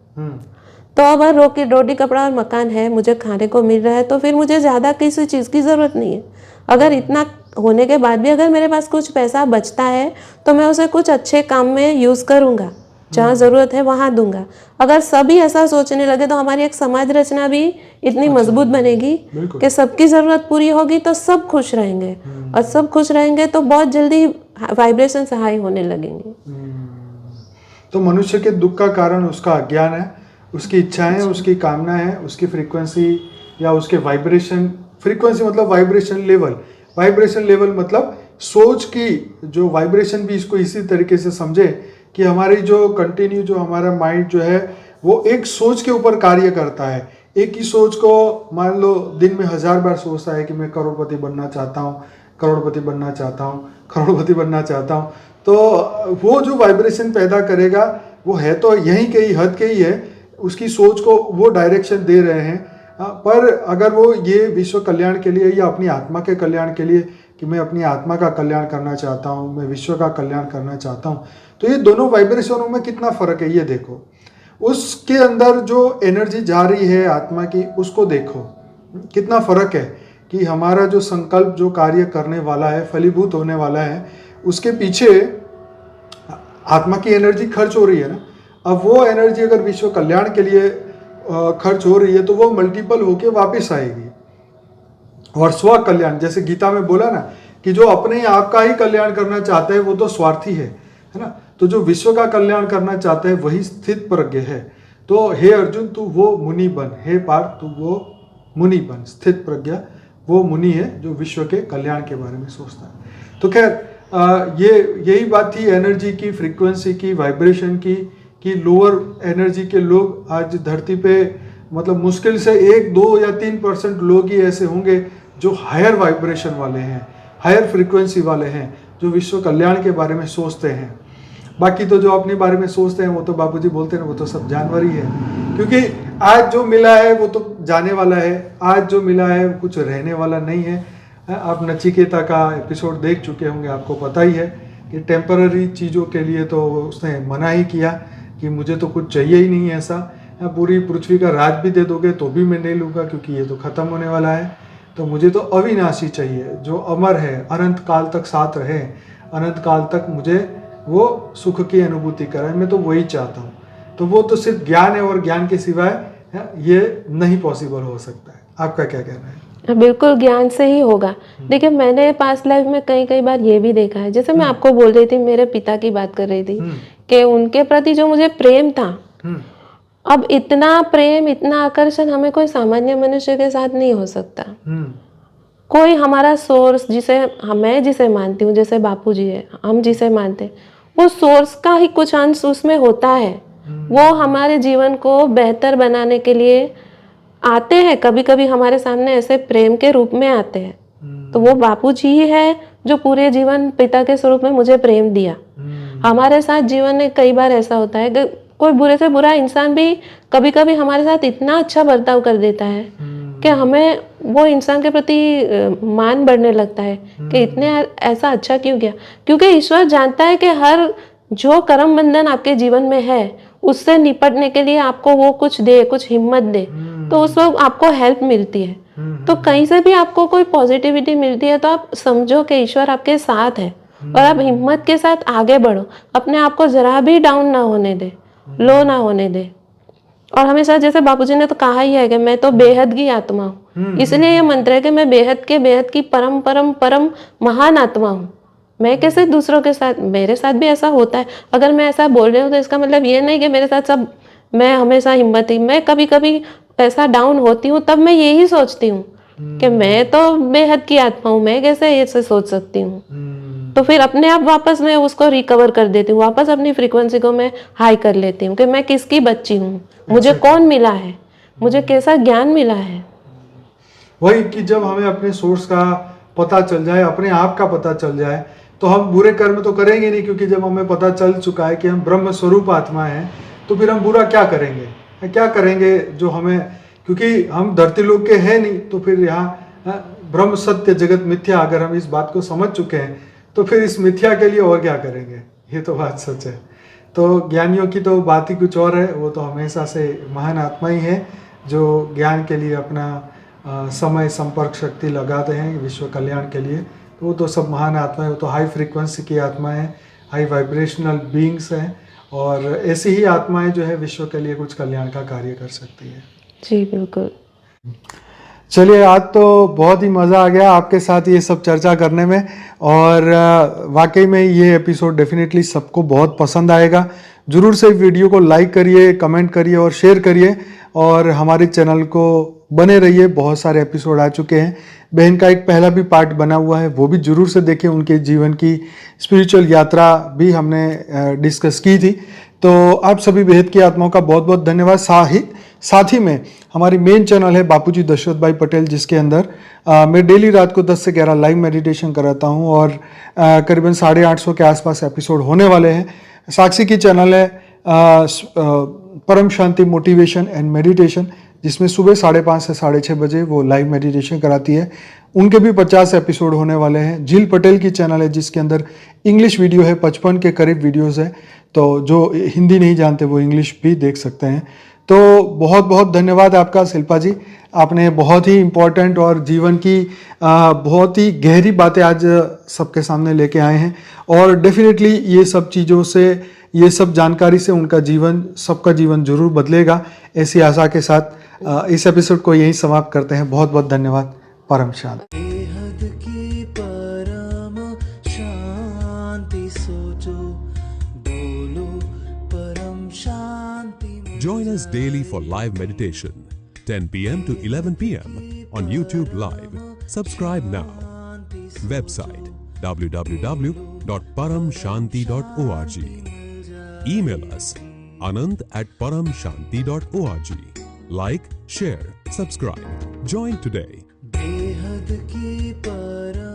तो अगर रोटी कपड़ा और मकान है, मुझे खाने को मिल रहा है, तो फिर मुझे ज़्यादा किसी चीज़ की ज़रूरत नहीं है। अगर इतना होने के बाद भी अगर मेरे पास कुछ पैसा बचता है तो मैं उसे कुछ अच्छे काम में यूज़ करूँगा, जहाँ ज़रूरत है वहाँ दूंगा। अगर सभी ऐसा सोचने लगे तो हमारी एक समाज रचना भी इतनी मजबूत बनेगी कि सबकी ज़रूरत पूरी होगी, तो सब खुश रहेंगे, और सब खुश रहेंगे तो बहुत जल्दी वाइब्रेशंस हाई होने लगेंगे। तो मनुष्य के दुख का कारण उसका अज्ञान है, उसकी इच्छाएं, उसकी कामना है, उसकी फ्रीक्वेंसी या उसके वाइब्रेशन। फ्रीक्वेंसी मतलब वाइब्रेशन लेवल, वाइब्रेशन लेवल मतलब सोच की जो वाइब्रेशन भी इसको इसी तरीके से समझे कि हमारी जो कंटिन्यू जो हमारा माइंड जो है वो एक सोच के ऊपर कार्य करता है। एक ही सोच को मान लो दिन में 1000 बार सोचता है कि मैं करोड़पति बनना चाहता हूँ, करोड़पति बनना चाहता हूँ, करोड़पति बनना चाहता हूँ, तो वो जो वाइब्रेशन पैदा करेगा वो है तो यहीं के ही हद के ही है, उसकी सोच को वो डायरेक्शन दे रहे हैं। पर अगर वो ये विश्व कल्याण के लिए या अपनी आत्मा के कल्याण के लिए कि मैं अपनी आत्मा का कल्याण करना चाहता हूँ, मैं विश्व का कल्याण करना चाहता हूँ, तो ये दोनों वाइब्रेशनों में कितना फ़र्क है ये देखो। उसके अंदर जो एनर्जी जा रही है आत्मा की, उसको देखो कितना फ़र्क है कि हमारा जो संकल्प जो कार्य करने वाला है, फलीभूत होने वाला है, उसके पीछे आत्मा की एनर्जी खर्च हो रही है ना। अब वो एनर्जी अगर विश्व कल्याण के लिए खर्च हो रही है तो वो मल्टीपल होके वापस आएगी। और स्व कल्याण, जैसे गीता में बोला ना कि जो अपने आप का ही कल्याण करना चाहता है वो तो स्वार्थी है ना। तो जो विश्व का कल्याण करना चाहता है वही स्थित प्रज्ञ है। तो हे अर्जुन तू वो मुनि बन, हे पार्थ तू वो मुनि बन। स्थित प्रज्ञा वो मुनि है जो विश्व के कल्याण के बारे में सोचता है। तो खैर ये यही बात थी एनर्जी की, फ्रीक्वेंसी की, वाइब्रेशन की, कि लोअर एनर्जी के लोग आज धरती पे मतलब मुश्किल से 1, 2 या 3% लोग ही ऐसे होंगे जो हायर वाइब्रेशन वाले हैं, हायर फ्रीक्वेंसी वाले हैं, जो विश्व कल्याण के बारे में सोचते हैं। बाकी तो जो अपने बारे में सोचते हैं वो तो बापूजी बोलते हैं वो तो सब जानवर ही है, क्योंकि आज जो मिला है वो तो जाने वाला है, आज जो मिला है कुछ रहने वाला नहीं है। आप नचिकेता का एपिसोड देख चुके होंगे, आपको पता ही है कि टेम्पररी चीज़ों के लिए तो उसने मना ही किया कि मुझे तो कुछ चाहिए ही नहीं ऐसा, पूरी पृथ्वी का राज भी दे दोगे तो भी मैं नहीं लूँगा क्योंकि ये तो ख़त्म होने वाला है। तो मुझे तो अविनाशी चाहिए जो अमर है, अनंत काल तक साथ रहे, अनंत काल तक मुझे वो सुख की अनुभूति कराए, मैं तो वही चाहता हूँ। तो वो तो सिर्फ ज्ञान है और ज्ञान के सिवाय ये नहीं पॉसिबल हो सकता है। आपका क्या कहना है? बिल्कुल ज्ञान से ही होगा। देखिए मैंने पास्ट लाइफ में कई बार ये भी देखा है, जैसे मैं आपको बोल रही थी, मेरे पिता की बात कर रही थी कि उनके प्रति जो मुझे प्रेम था, अब इतना प्रेम, इतना आकर्षण हमें कोई सामान्य मनुष्य के साथ नहीं हो सकता। कोई हमारा सोर्स मैं जिसे मानती हूँ, जैसे बापूजी है, हम जिसे मानते हैं, वो सोर्स का ही कुछ अंश उसमें होता है। वो हमारे जीवन को बेहतर बनाने के लिए आते हैं, कभी कभी हमारे सामने ऐसे प्रेम के रूप में आते हैं। तो वो बापूजी ही है जो पूरे जीवन पिता के स्वरूप में मुझे प्रेम दिया। हमारे साथ जीवन में कई बार ऐसा होता है कि कोई बुरे से बुरा इंसान भी कभी कभी हमारे साथ इतना अच्छा बर्ताव कर देता है कि हमें वो इंसान के प्रति मान बढ़ने लगता है कि इतने ऐसा अच्छा क्यों किया। क्योंकि ईश्वर जानता है कि हर जो कर्म बंधन आपके जीवन में है उससे निपटने के लिए आपको वो कुछ दे, कुछ हिम्मत दे, तो उस वक्त आपको हेल्प मिलती है। तो कहीं से भी आपको कोई पॉजिटिविटी मिलती है तो आप समझो कि ईश्वर आपके साथ है और आप हिम्मत के साथ आगे बढ़ो, अपने आप को जरा भी डाउन ना होने दे, लो ना होने दे। और हमेशा जैसे बापूजी ने तो कहा ही है कि मैं तो बेहद की आत्मा हूँ, इसलिए ये मंत्र है कि मैं बेहद की परम परम परम महान आत्मा हूँ। मैं कैसे दूसरों के साथ, मेरे साथ भी ऐसा होता है। अगर मैं ऐसा बोल रही हूँ तो इसका मतलब ये नहीं कि मेरे साथ सब, मैं हमेशा हिम्मत ही, मैं कभी कभी ऐसा डाउन होती हूँ तब मैं यही सोचती हूँ कि मैं तो बेहद की आत्मा हूँ, मैं कैसे ऐसे सोच सकती हूँ। तो फिर अपने आप वापस मैं उसको रिकवर कर देती हूँ, वापस अपनी फ्रीक्वेंसी को मैं हाई कर लेती हूँ कि मैं किसकी बच्ची हूँ, मुझे कौन मिला है, मुझे कैसा ज्ञान मिला है। वही कि जब हमें अपने सोर्स का पता चल जाए, अपने आप का पता चल जाए, तो हम बुरे कर्म तो करेंगे नहीं, क्योंकि जब हमें पता चल चुका है कि हम ब्रह्म स्वरूप आत्मा हैं, तो फिर हम बुरा क्या करेंगे, क्या करेंगे जो हमें, क्योंकि हम धरती लोक के हैं नहीं, तो फिर यहाँ ब्रह्म सत्य जगत मिथ्या, अगर हम इस बात को समझ चुके हैं तो फिर इस मिथ्या के लिए और क्या करेंगे, ये तो बात सच है। तो ज्ञानियों की तो बात ही कुछ और है, वो तो हमेशा से महान आत्मा ही है जो ज्ञान के लिए अपना समय संपर्क शक्ति लगाते हैं विश्व कल्याण के लिए। तो वो तो सब महान आत्मा है, वो तो हाई फ्रीक्वेंसी की आत्मा है, हाई वाइब्रेशनल बीइंग्स हैं, और ऐसी ही आत्माएं जो है विश्व के लिए कुछ कल्याण का कार्य कर सकती है। जी बिल्कुल। चलिए, आज तो बहुत ही मज़ा आ गया आपके साथ ये सब चर्चा करने में, और वाकई में ये एपिसोड डेफिनेटली सबको बहुत पसंद आएगा। ज़रूर से वीडियो को लाइक करिए, कमेंट करिए और शेयर करिए, और हमारे चैनल को बने रहिए। बहुत सारे एपिसोड आ चुके हैं, बहन का एक पहला भी पार्ट बना हुआ है, वो भी ज़रूर से देखें। उनके जीवन की स्पिरिचुअल यात्रा भी हमने डिस्कस की थी। तो आप सभी बेहद की आत्माओं का बहुत बहुत धन्यवाद। साथ ही में हमारी मेन चैनल है बापूजी दशरथ भाई पटेल, जिसके अंदर मैं डेली रात को 10 से 11 लाइव मेडिटेशन कराता हूं, और करीबन 850 के आसपास एपिसोड होने वाले हैं। साक्षी की चैनल है परम शांति मोटिवेशन एंड मेडिटेशन, जिसमें सुबह 5:30 से 6:30 बजे वो लाइव मेडिटेशन कराती है। उनके भी 50 एपिसोड होने वाले हैं। झील पटेल की चैनल है, जिसके अंदर इंग्लिश वीडियो है, 55 के करीब वीडियोस है, तो जो हिंदी नहीं जानते वो इंग्लिश भी देख सकते हैं। तो बहुत बहुत धन्यवाद आपका शिल्पा जी, आपने बहुत ही इम्पोर्टेंट और जीवन की बहुत ही गहरी बातें आज सबके सामने लेके आए हैं, और डेफिनेटली ये सब चीज़ों से, ये सब जानकारी से उनका जीवन, सबका जीवन जरूर बदलेगा, ऐसी आशा के साथ इस एपिसोड को यहीं समाप्त करते हैं। बहुत बहुत धन्यवाद। परम शांति। बेहद की परम शांति सोचो, बोलो परम शांति। Join us daily for live meditation, 10 p.m. to 11 p.m. on YouTube Live. Subscribe now. Website www.paramshanti.org. Email us anant@paramshanti.org. Like, share, subscribe. Join today. बेहद की परम